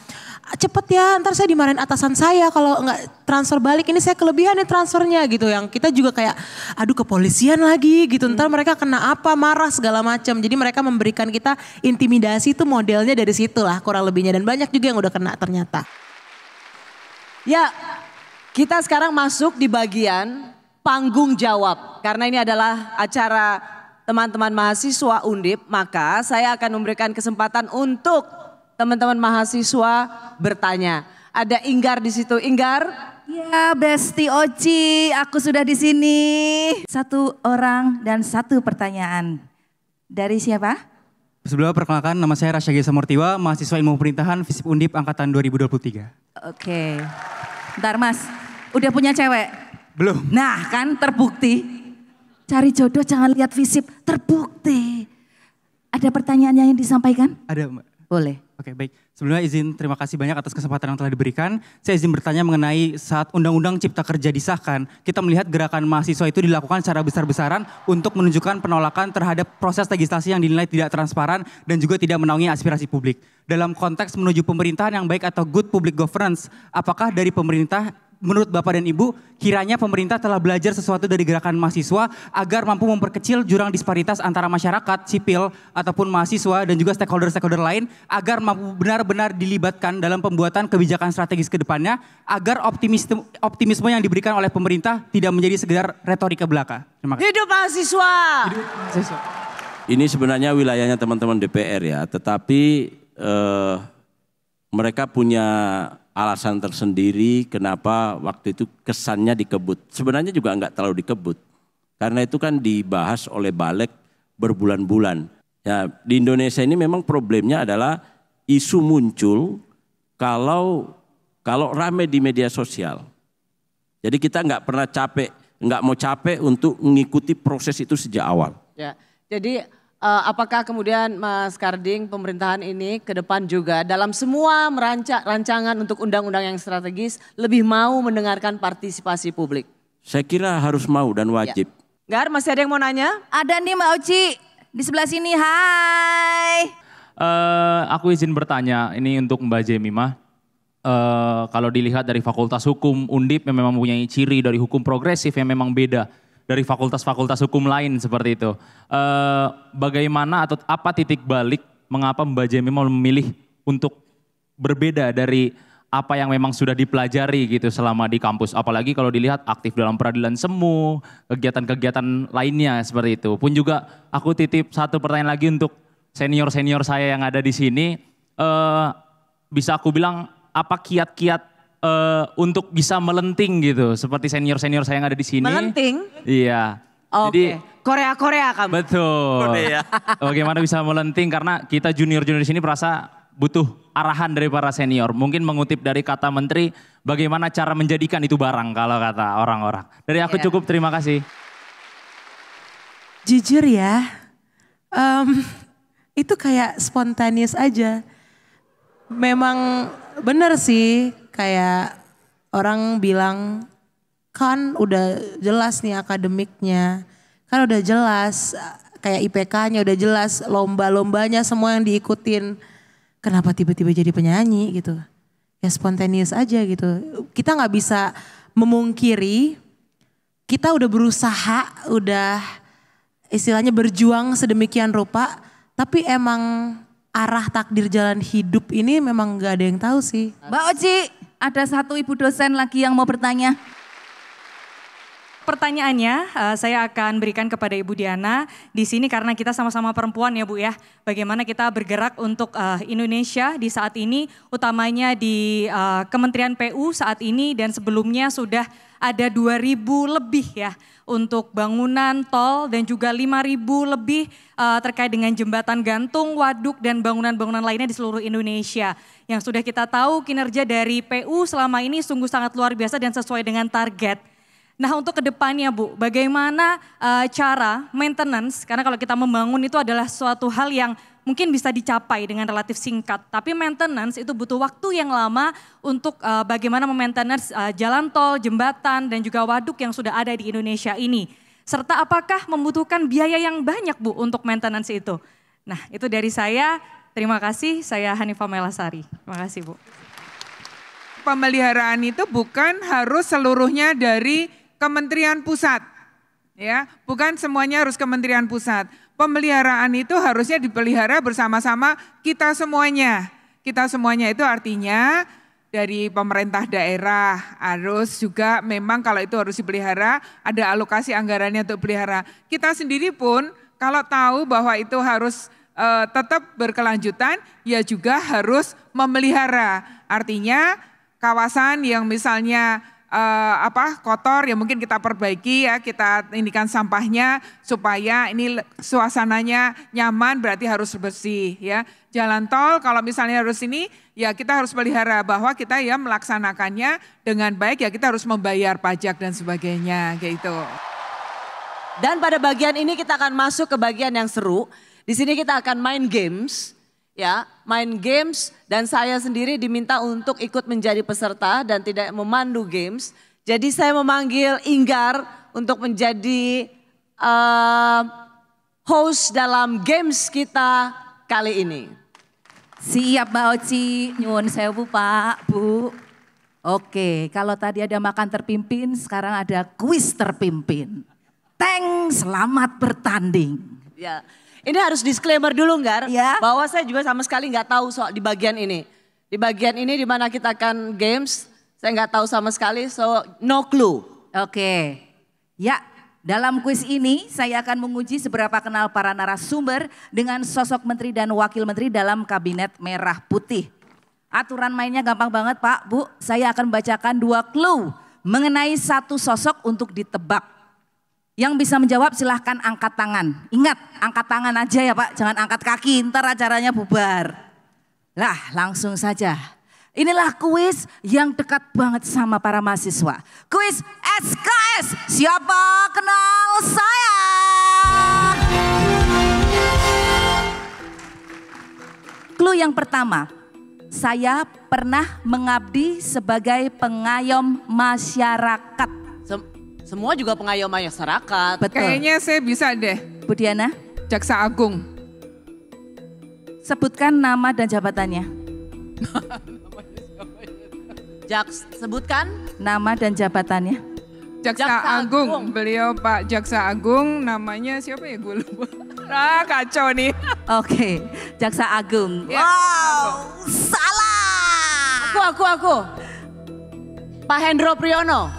cepet ya ntar saya dimarahin atasan saya kalau nggak transfer balik, ini saya kelebihan nih transfernya gitu, yang kita juga kayak aduh kepolisian lagi gitu, ntar mereka kena apa, marah segala macam. Jadi mereka memberikan kita intimidasi, itu modelnya dari situ lah kurang lebihnya, dan banyak juga yang udah kena ternyata. Ya Kita sekarang masuk di bagian panggung jawab. Karena ini adalah acara teman-teman mahasiswa Undip, maka saya akan memberikan kesempatan untuk teman-teman mahasiswa bertanya. Ada Inggar di situ. Inggar? Ya, Besti Oci, aku sudah di sini. 1 orang dan 1 pertanyaan. Dari siapa? Sebelumnya perkenalkan, nama saya Rasya Gesa Murtiwa, mahasiswa ilmu pemerintahan FISIP Undip angkatan 2023. Oke. Bentar Mas, udah punya cewek? Belum. Nah kan terbukti. Cari jodoh jangan lihat FISIP, terbukti. Ada pertanyaan yang ingin disampaikan? Ada, Mbak. Boleh. Oke, baik. Sebelumnya izin terima kasih banyak atas kesempatan yang telah diberikan. Saya izin bertanya mengenai saat Undang-Undang Cipta Kerja disahkan, kita melihat gerakan mahasiswa itu dilakukan secara besar-besaran untuk menunjukkan penolakan terhadap proses legislasi yang dinilai tidak transparan dan juga tidak menaungi aspirasi publik. Dalam konteks menuju pemerintahan yang baik atau good public governance, apakah dari pemerintah, menurut Bapak dan Ibu, kiranya pemerintah telah belajar sesuatu dari gerakan mahasiswa agar mampu memperkecil jurang disparitas antara masyarakat, sipil, ataupun mahasiswa dan juga stakeholder-stakeholder lain agar mampu benar-benar dilibatkan dalam pembuatan kebijakan strategis ke depannya agar optimisme yang diberikan oleh pemerintah tidak menjadi sekedar retorika belaka. Terima kasih. Hidup mahasiswa! Hidup mahasiswa. Ini sebenarnya wilayahnya teman-teman DPR ya, tetapi mereka punya alasan tersendiri kenapa waktu itu kesannya dikebut. Sebenarnya juga enggak terlalu dikebut. Karena itu kan dibahas oleh Balik berbulan-bulan. Ya, di Indonesia ini memang problemnya adalah isu muncul kalau rame di media sosial. Jadi kita enggak pernah enggak mau capek untuk mengikuti proses itu sejak awal. Ya, jadi apakah kemudian Mas Karding pemerintahan ini ke depan juga dalam semua rancangan untuk undang-undang yang strategis lebih mau mendengarkan partisipasi publik? Saya kira harus mau dan wajib. Ya. Gar, masih ada yang mau nanya? Ada nih Mbak Oci di sebelah sini, hai. Aku izin bertanya ini untuk Mbak Jemimah. Kalau dilihat dari Fakultas Hukum Undip yang memang mempunyai ciri dari hukum progresif yang memang beda dari fakultas-fakultas hukum lain seperti itu. Bagaimana atau apa titik balik mengapa Mbak Jemimah memilih untuk berbeda dari apa yang memang sudah dipelajari gitu selama di kampus. Apalagi kalau dilihat aktif dalam peradilan semu, kegiatan-kegiatan lainnya seperti itu. Pun juga aku titip 1 pertanyaan lagi untuk senior-senior saya yang ada di sini. Bisa aku bilang apa kiat-kiat untuk bisa melenting gitu seperti senior-senior saya yang ada di sini. Melenting? Iya. Oke. Korea-Korea kamu. Betul. Bagaimana bisa melenting karena kita junior-junior di sini merasa butuh arahan dari para senior. Mungkin mengutip dari kata menteri, bagaimana cara menjadikan itu barang kalau kata orang-orang. Dari aku cukup, terima kasih. Jujur ya, itu kayak spontaneous aja. Memang benar sih. Kayak orang bilang kan udah jelas nih akademiknya, kan udah jelas kayak IPK-nya udah jelas, lomba-lombanya semua yang diikutin. Kenapa tiba-tiba jadi penyanyi gitu? Ya spontaneous aja gitu. Kita nggak bisa memungkiri, kita udah berusaha, udah istilahnya berjuang sedemikian rupa, tapi emang arah takdir jalan hidup ini memang nggak ada yang tahu sih. Mbak Oci, ada 1 ibu dosen lagi yang mau bertanya. Pertanyaannya saya akan berikan kepada Ibu Diana di sini karena kita sama-sama perempuan ya Bu ya. Bagaimana kita bergerak untuk Indonesia di saat ini, utamanya di Kementerian PU saat ini dan sebelumnya sudah ada 2.000 lebih ya untuk bangunan tol dan juga 5.000 lebih terkait dengan jembatan gantung, waduk dan bangunan-bangunan lainnya di seluruh Indonesia. Yang sudah kita tahu kinerja dari PU selama ini sungguh sangat luar biasa dan sesuai dengan target. Nah untuk kedepannya Bu, bagaimana cara maintenance, karena kalau kita membangun itu adalah suatu hal yang mungkin bisa dicapai dengan relatif singkat. Tapi maintenance itu butuh waktu yang lama untuk bagaimana memaintenance jalan tol, jembatan dan juga waduk yang sudah ada di Indonesia ini. Serta apakah membutuhkan biaya yang banyak Bu untuk maintenance itu. Nah itu dari saya, terima kasih. Saya Hanifah Melasari, terima kasih Bu. Pemeliharaan itu bukan harus seluruhnya dari Kementerian Pusat, ya, bukan semuanya harus Kementerian Pusat. Pemeliharaan itu harusnya dipelihara bersama-sama kita semuanya. Kita semuanya itu artinya dari pemerintah daerah, harus juga memang kalau itu harus dipelihara, ada alokasi anggarannya untuk pelihara. Kita sendiri pun kalau tahu bahwa itu harus tetap berkelanjutan, ya juga harus memelihara. Artinya kawasan yang misalnya kotor ya mungkin kita perbaiki ya, kita indikan sampahnya supaya ini suasananya nyaman, berarti harus bersih ya. Jalan tol kalau misalnya harus ini ya kita harus pelihara bahwa kita ya melaksanakannya dengan baik, ya kita harus membayar pajak dan sebagainya gitu. Dan pada bagian ini kita akan masuk ke bagian yang seru. Di sini kita akan main games. Ya, main games dan saya sendiri diminta untuk ikut menjadi peserta dan tidak memandu games. Jadi saya memanggil Inggar untuk menjadi host dalam games kita kali ini. Siap Mbak Oci, nyuwun sewu Pak, Bu. Oke, kalau tadi ada makan terpimpin, sekarang ada kuis terpimpin. Teng, selamat bertanding. Ya. Ini harus disclaimer dulu Nggar, ya. Bahwa saya juga sama sekali nggak tahu soal di bagian ini. Di bagian ini di mana kita akan games, saya nggak tahu sama sekali, so no clue. Oke, ya dalam kuis ini saya akan menguji seberapa kenal para narasumber dengan sosok menteri dan wakil menteri dalam kabinet merah putih. Aturan mainnya gampang banget Pak, Bu, saya akan membacakan 2 clue mengenai satu sosok untuk ditebak. Yang bisa menjawab silahkan angkat tangan. Ingat, angkat tangan aja ya Pak, jangan angkat kaki, ntar acaranya bubar. Lah langsung saja. Inilah kuis yang dekat banget sama para mahasiswa. Kuis SKS, siapa kenal saya? Clue yang pertama, saya pernah mengabdi sebagai pengayom masyarakat. Semua juga pengayom masyarakat. Betul. Kayaknya saya bisa deh. Bu Diana? Jaksa Agung. Sebutkan nama dan jabatannya. Sebutkan nama dan jabatannya. Jaksa Agung. Beliau Pak Jaksa Agung, namanya siapa ya, gue lupa. Kacau nih. Oke, Jaksa Agung. Ya. Wow, salah. Aku. Pak Hendro Priyono.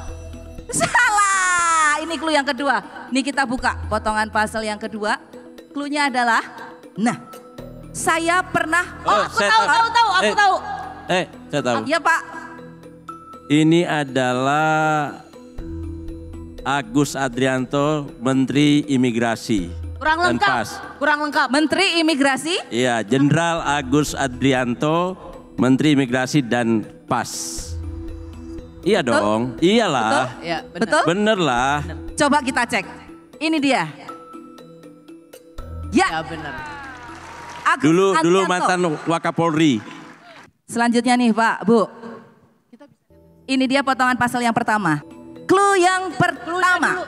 Salah. Ini clue yang kedua. Ini kita buka potongan puzzle yang kedua. Clue-nya adalah, nah, saya pernah. Aku tahu. Saya tahu. Iya Pak. Ini adalah Agus Adrianto, Menteri Imigrasi. Kurang lengkap. Menteri Imigrasi? Iya, Jenderal Agus Adrianto, Menteri Imigrasi dan PAS. Iya dong, iyalah. Betul? Ya, betul? Bener lah. Coba kita cek. Ini dia. Ya, bener. Dulu mantan Wakapolri. Selanjutnya nih Pak, Bu. Ini dia potongan pasal yang pertama. Clue yang pertama.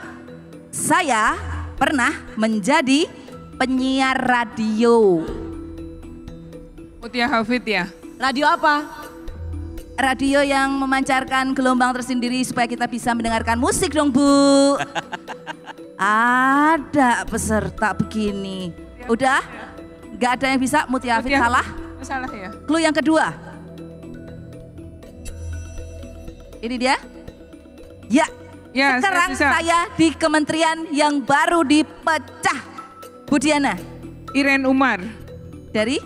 Saya pernah menjadi penyiar radio. Mutia Hafid ya. Radio apa? Radio yang memancarkan gelombang tersendiri supaya kita bisa mendengarkan musik dong Bu. Ada peserta begini. Udah? Gak ada yang bisa? Mutia Hafid salah? Salah ya. Clue yang kedua. Ini dia. Ya, sekarang saya di kementerian yang baru dipecah. Bu Diana. Iren Umar. Dari?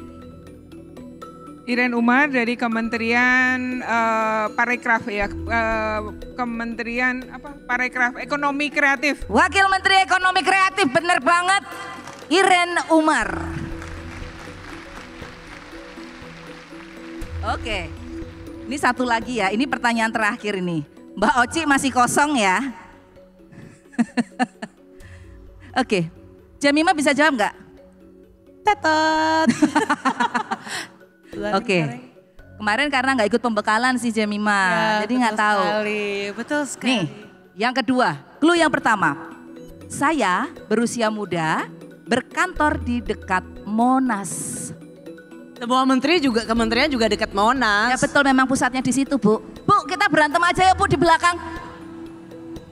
Iren Umar dari Kementerian Parekraf ya, Kementerian Parekraf, Ekonomi Kreatif. Wakil Menteri Ekonomi Kreatif, bener banget. Iren Umar. Oke, ini satu lagi ya, ini pertanyaan terakhir ini. Mbak Oci masih kosong ya. Oke, Jamima bisa jawab nggak? Tetot. Oke, kemarin karena nggak ikut pembekalan sih Jamima, ya, jadi nggak tahu. Betul sekali. Nih, yang kedua, clue yang pertama. Saya berusia muda, berkantor di dekat Monas. Semua menteri juga, kementerian juga dekat Monas. Ya betul, memang pusatnya di situ Bu. Bu, kita berantem aja ya Bu di belakang.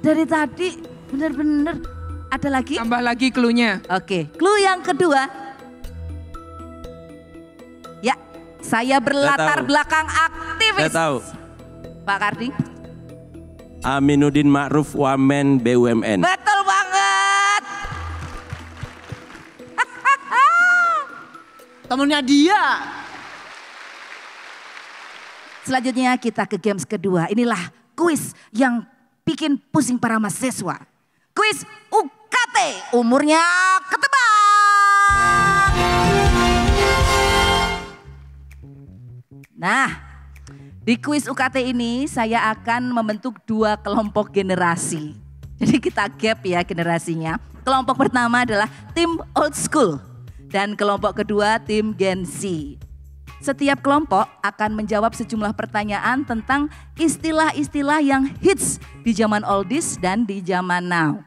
Dari tadi bener-bener ada lagi. Tambah lagi clue-nya. Oke, clue yang kedua. Ya, saya berlatar belakang aktif Service. Saya tahu. Pak Karding. Aminuddin Ma'ruf Wamen BUMN. Betul banget. Temennya dia. Selanjutnya kita ke games kedua. Inilah kuis yang bikin pusing para mahasiswa. Kuis UKT, umurnya ketebak. Nah, di kuis UKT ini saya akan membentuk 2 kelompok generasi. Jadi kita gap ya generasinya. Kelompok pertama adalah tim old school dan kelompok kedua tim Gen Z. Setiap kelompok akan menjawab sejumlah pertanyaan tentang istilah-istilah yang hits di zaman oldies dan di zaman now.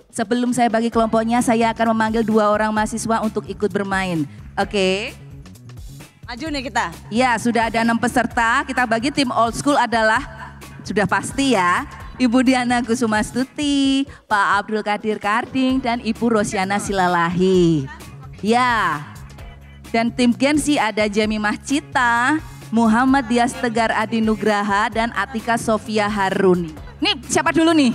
Sebelum saya bagi kelompoknya, saya akan memanggil 2 orang mahasiswa untuk ikut bermain. Oke? Maju nih kita. Ya, sudah ada 6 peserta. Kita bagi tim old school adalah, sudah pasti ya, Ibu Diana Kusumastuti, Pak Abdul Qadir Karding, dan Ibu Rosyana Silalahi. Ya, dan tim Gen Z ada Jemimah Cita, Muhammad Dias Tegar Adi Nugraha, dan Atika Sofia Haruni. Nih siapa dulu nih?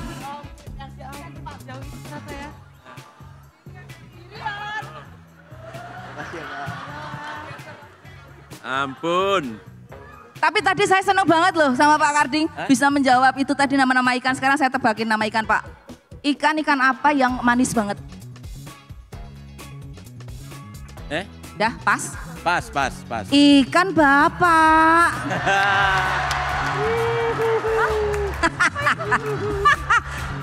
Ampun. Tapi tadi saya seneng banget loh sama Pak Karding. Bisa menjawab itu tadi nama-nama ikan. Sekarang saya tebakin nama ikan Pak. Ikan apa yang manis banget? Dah pas? Pas. Ikan Bapak.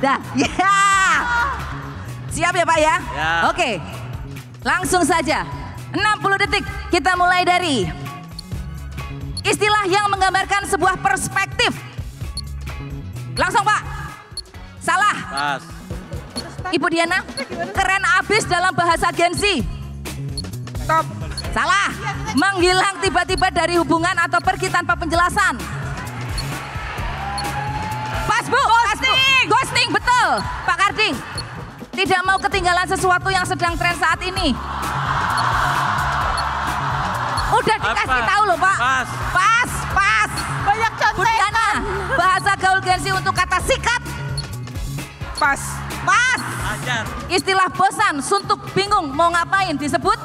Dah, ya. Siap ya Pak ya? Ya. Oke, langsung saja. 60 detik kita mulai dari istilah yang menggambarkan sebuah perspektif. Langsung Pak. Salah. Pas. Ibu Diana, keren abis dalam bahasa Gen Z. Stop. Salah. Menghilang tiba-tiba dari hubungan atau pergi tanpa penjelasan. Pas Bu. Ghosting, betul. Pak Karding, tidak mau ketinggalan sesuatu yang sedang tren saat ini. Udah dikasih tahu loh Pak. Pas. Banyak Bu contekan. Diana, bahasa gaul Gen Z untuk kata sikat. Pas. Ajar. Istilah bosan, suntuk, bingung, mau ngapain disebut?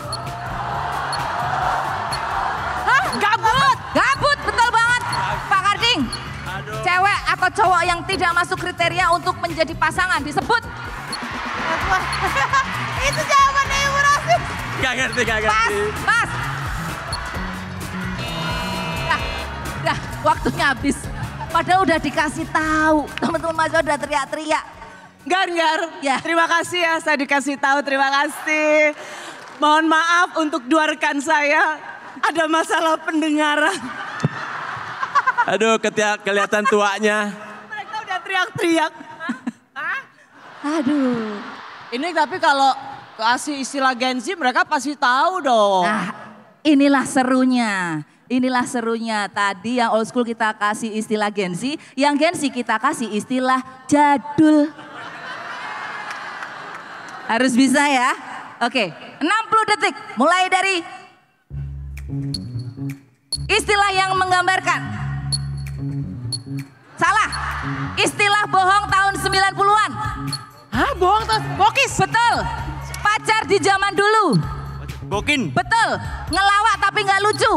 Hah? Gabut, betul banget. Pak Karding, cewek atau cowok yang tidak masuk kriteria untuk menjadi pasangan disebut? Itu jawabannya Ibu Rosi. Gak ngerti. Pas. Dah, waktunya habis. Padahal udah dikasih tahu. Teman-teman mahasiswa udah teriak-teriak. Gar. Ya. Terima kasih ya, saya dikasih tahu. Terima kasih. Mohon maaf untuk 2 rekan saya. Ada masalah pendengaran. Aduh, kelihatan tuanya. Mereka udah teriak-teriak. Aduh. Ini tapi kalau kasih istilah Gen Z mereka pasti tahu dong. Nah, inilah serunya. Tadi yang old school kita kasih istilah Gen Z, yang Gen Z kita kasih istilah jadul. Harus bisa ya. Oke, 60 detik mulai dari istilah yang menggambarkan. Salah. Istilah bohong tahun 90-an. Hah, bohong terus bokis? Betul. Pacar di zaman dulu. Bokin. Betul. Ngelawak tapi nggak lucu.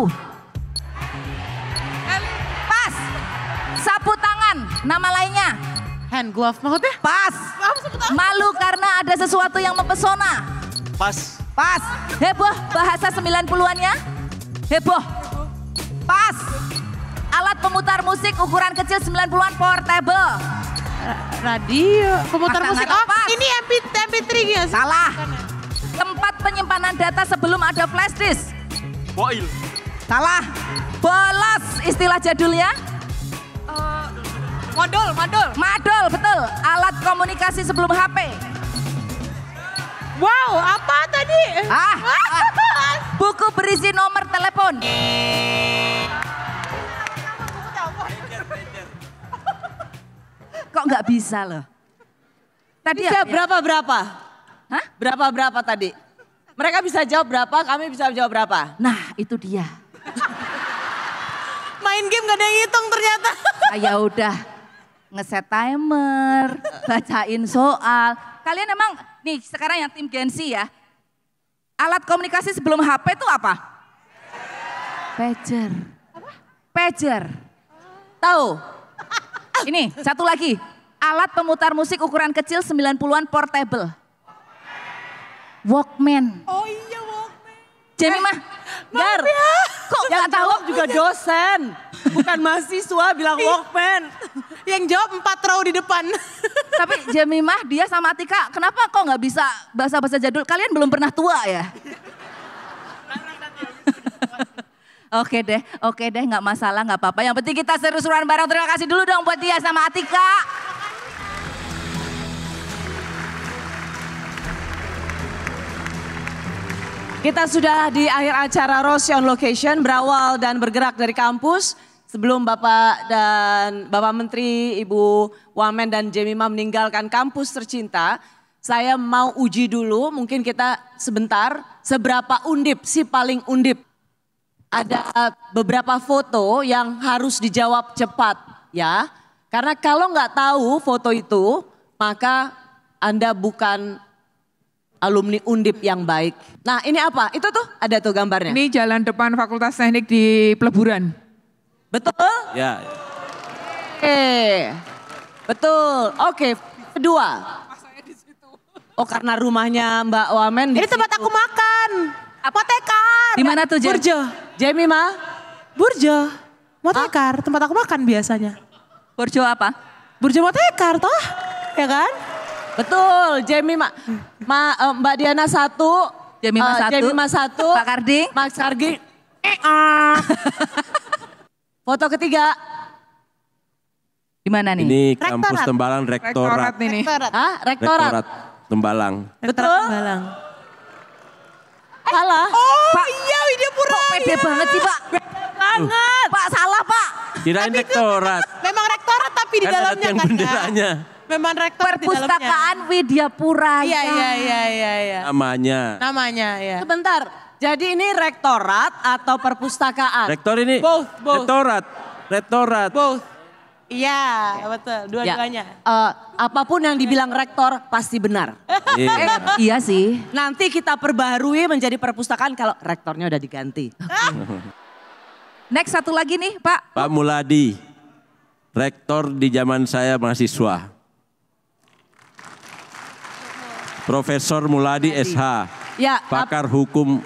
Pas. Sapu tangan, nama lainnya. Hand glove maksudnya? Pas. Malu karena ada sesuatu yang mempesona. Pas. Heboh bahasa 90-annya. Heboh. Pas. Alat pemutar musik ukuran kecil 90-an portable. Radio, pemutar Maka musik. nggak Oh, pas. ini MP3 ya? Salah. Tempat penyimpanan data sebelum ada flash disk. Boil. Salah. Bolos istilah jadulnya. Modul. Madol, betul. Alat komunikasi sebelum HP. Wow, apa tadi? Buku berisi nomor telepon. Kok nggak bisa loh? Tadi Bisa berapa? Hah? Berapa tadi? Mereka bisa jawab berapa, kami bisa jawab berapa? Nah itu dia. main game gak ada yang hitung ternyata. Ya udah ngeset timer, bacain soal. Kalian emang nih sekarang yang tim Gen Z ya. Alat komunikasi sebelum HP itu apa? Pager. Pager. Tahu? Ini satu lagi. Alat pemutar musik ukuran kecil 90-an portable. Walkman. Oh iya Walkman. Jemimah. Gar, kok yang nggak tahu? jawab juga dosen. Bukan mahasiswa bilang Walkman. Yang jawab 4 row di depan. Tapi Jemimah dia sama Atika, kenapa kok nggak bisa bahasa-bahasa jadul? Kalian belum pernah tua ya? Oke deh, nggak masalah, nggak apa-apa. Yang penting kita seru-seruan bareng. Terima kasih dulu dong buat dia sama Atika. Kita sudah di akhir acara Rosie on Location, berawal dan bergerak dari kampus. Sebelum Bapak dan Bapak Menteri, Ibu Wamen dan Jemimah meninggalkan kampus tercinta, saya mau uji dulu, mungkin kita sebentar, seberapa undip sih paling undip. Ada beberapa foto yang harus dijawab cepat ya. Karena kalau nggak tahu foto itu, maka Anda bukan alumni Undip yang baik. Nah ini apa? Itu tuh ada tuh gambarnya. Ini jalan depan Fakultas Teknik di Peleburan. Betul? Ya. Betul. Oke, kedua. Oh karena rumahnya Mbak Wamen di Ini tempat situ. aku makan. Motekar. Di mana tuh Jem? Burjo. Jemimah. Burjo. Motekar, tempat aku makan biasanya. Burjo apa? Burjo Motekar toh, ya kan? Betul, Jemimah. Mbak Diana 1. Jemimah 1. Jemimah 1. Pak Karding. Mas Karding. Foto ketiga. Di mana nih? Ini kampus Tembalang Rektorat. ini. Hah? Rektorat. Tembalang. Betul? Tembalang. Salah. Oh iya, Widya Pura. Kok pede banget sih Pak? Banget. Pak salah Pak. Kirain rektorat. Memang rektorat tapi di Kan ada dalamnya tiang kan. benderanya. Memang rektorat di dalamnya. Perpustakaan Widya Pura. Iya. Namanya. Ya. Sebentar. Jadi ini rektorat atau perpustakaan? Rektor ini. Both. Rektorat. Both. Iya, betul. Dua-duanya. Apapun yang dibilang rektor pasti benar. Iya. Iya sih. Nanti kita perbaharui menjadi perpustakaan kalau rektornya udah diganti. Next satu lagi nih Pak. Pak Muladi. Rektor di zaman saya mahasiswa. Profesor Muladi SH. Ya, Pakar Hukum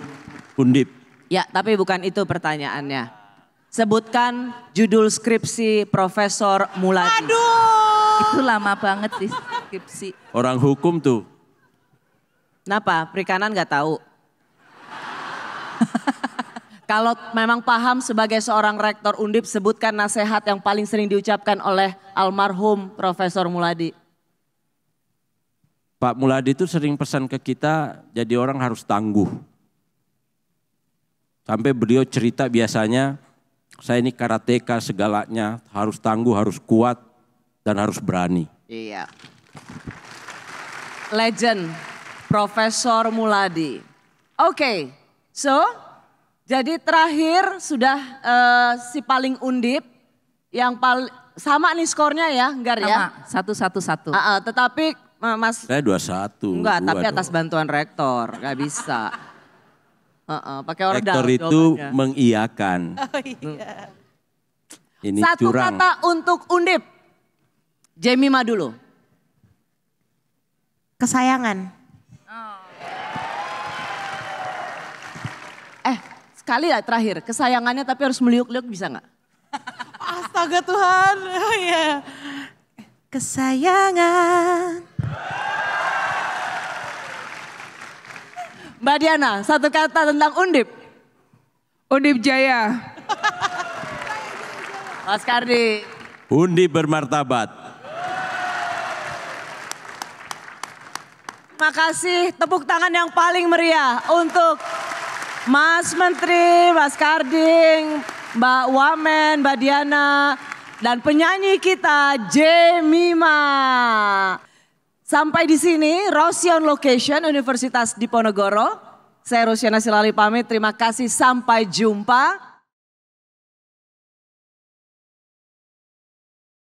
Undip. Ya, tapi bukan itu pertanyaannya. Sebutkan judul skripsi Profesor Muladi. Itu lama banget sih skripsi. Orang hukum tuh. Kenapa? Perikanan nggak tahu. Kalau memang paham sebagai seorang rektor Undip, sebutkan nasihat yang paling sering diucapkan oleh almarhum Profesor Muladi. Pak Muladi itu sering pesan ke kita, jadi orang harus tangguh. Sampai beliau cerita biasanya, saya ini karateka segalanya, harus tangguh, harus kuat, dan harus berani. Iya. Legend, Profesor Muladi. Oke, so jadi terakhir sudah si paling undip, yang paling sama nih skornya ya, Gar ya? Sama, 1-1-1. Tetapi Mas. Saya 2-1. Enggak, tapi atas bantuan rektor, nggak bisa. Pakai orang Rektor dalam itu jawabannya. mengiyakan. Oh iya. Ini Satu curang. kata untuk Undip. Jemimah dulu. Kesayangan. Sekali ya terakhir, kesayangannya tapi harus meliuk-liuk bisa nggak? Astaga Tuhan. Oh iya. Kesayangan. Mbak Diana, satu kata tentang Undip. Undip Jaya. Mas Kardi. Undip bermartabat. Terima kasih, tepuk tangan yang paling meriah untuk Mas Menteri, Mas Karding, Mbak Wamen, Mbak Diana, dan penyanyi kita Jemimah. Sampai di sini Rosie on Location Universitas Diponegoro. Saya Rosyana Silali pamit, terima kasih, sampai jumpa.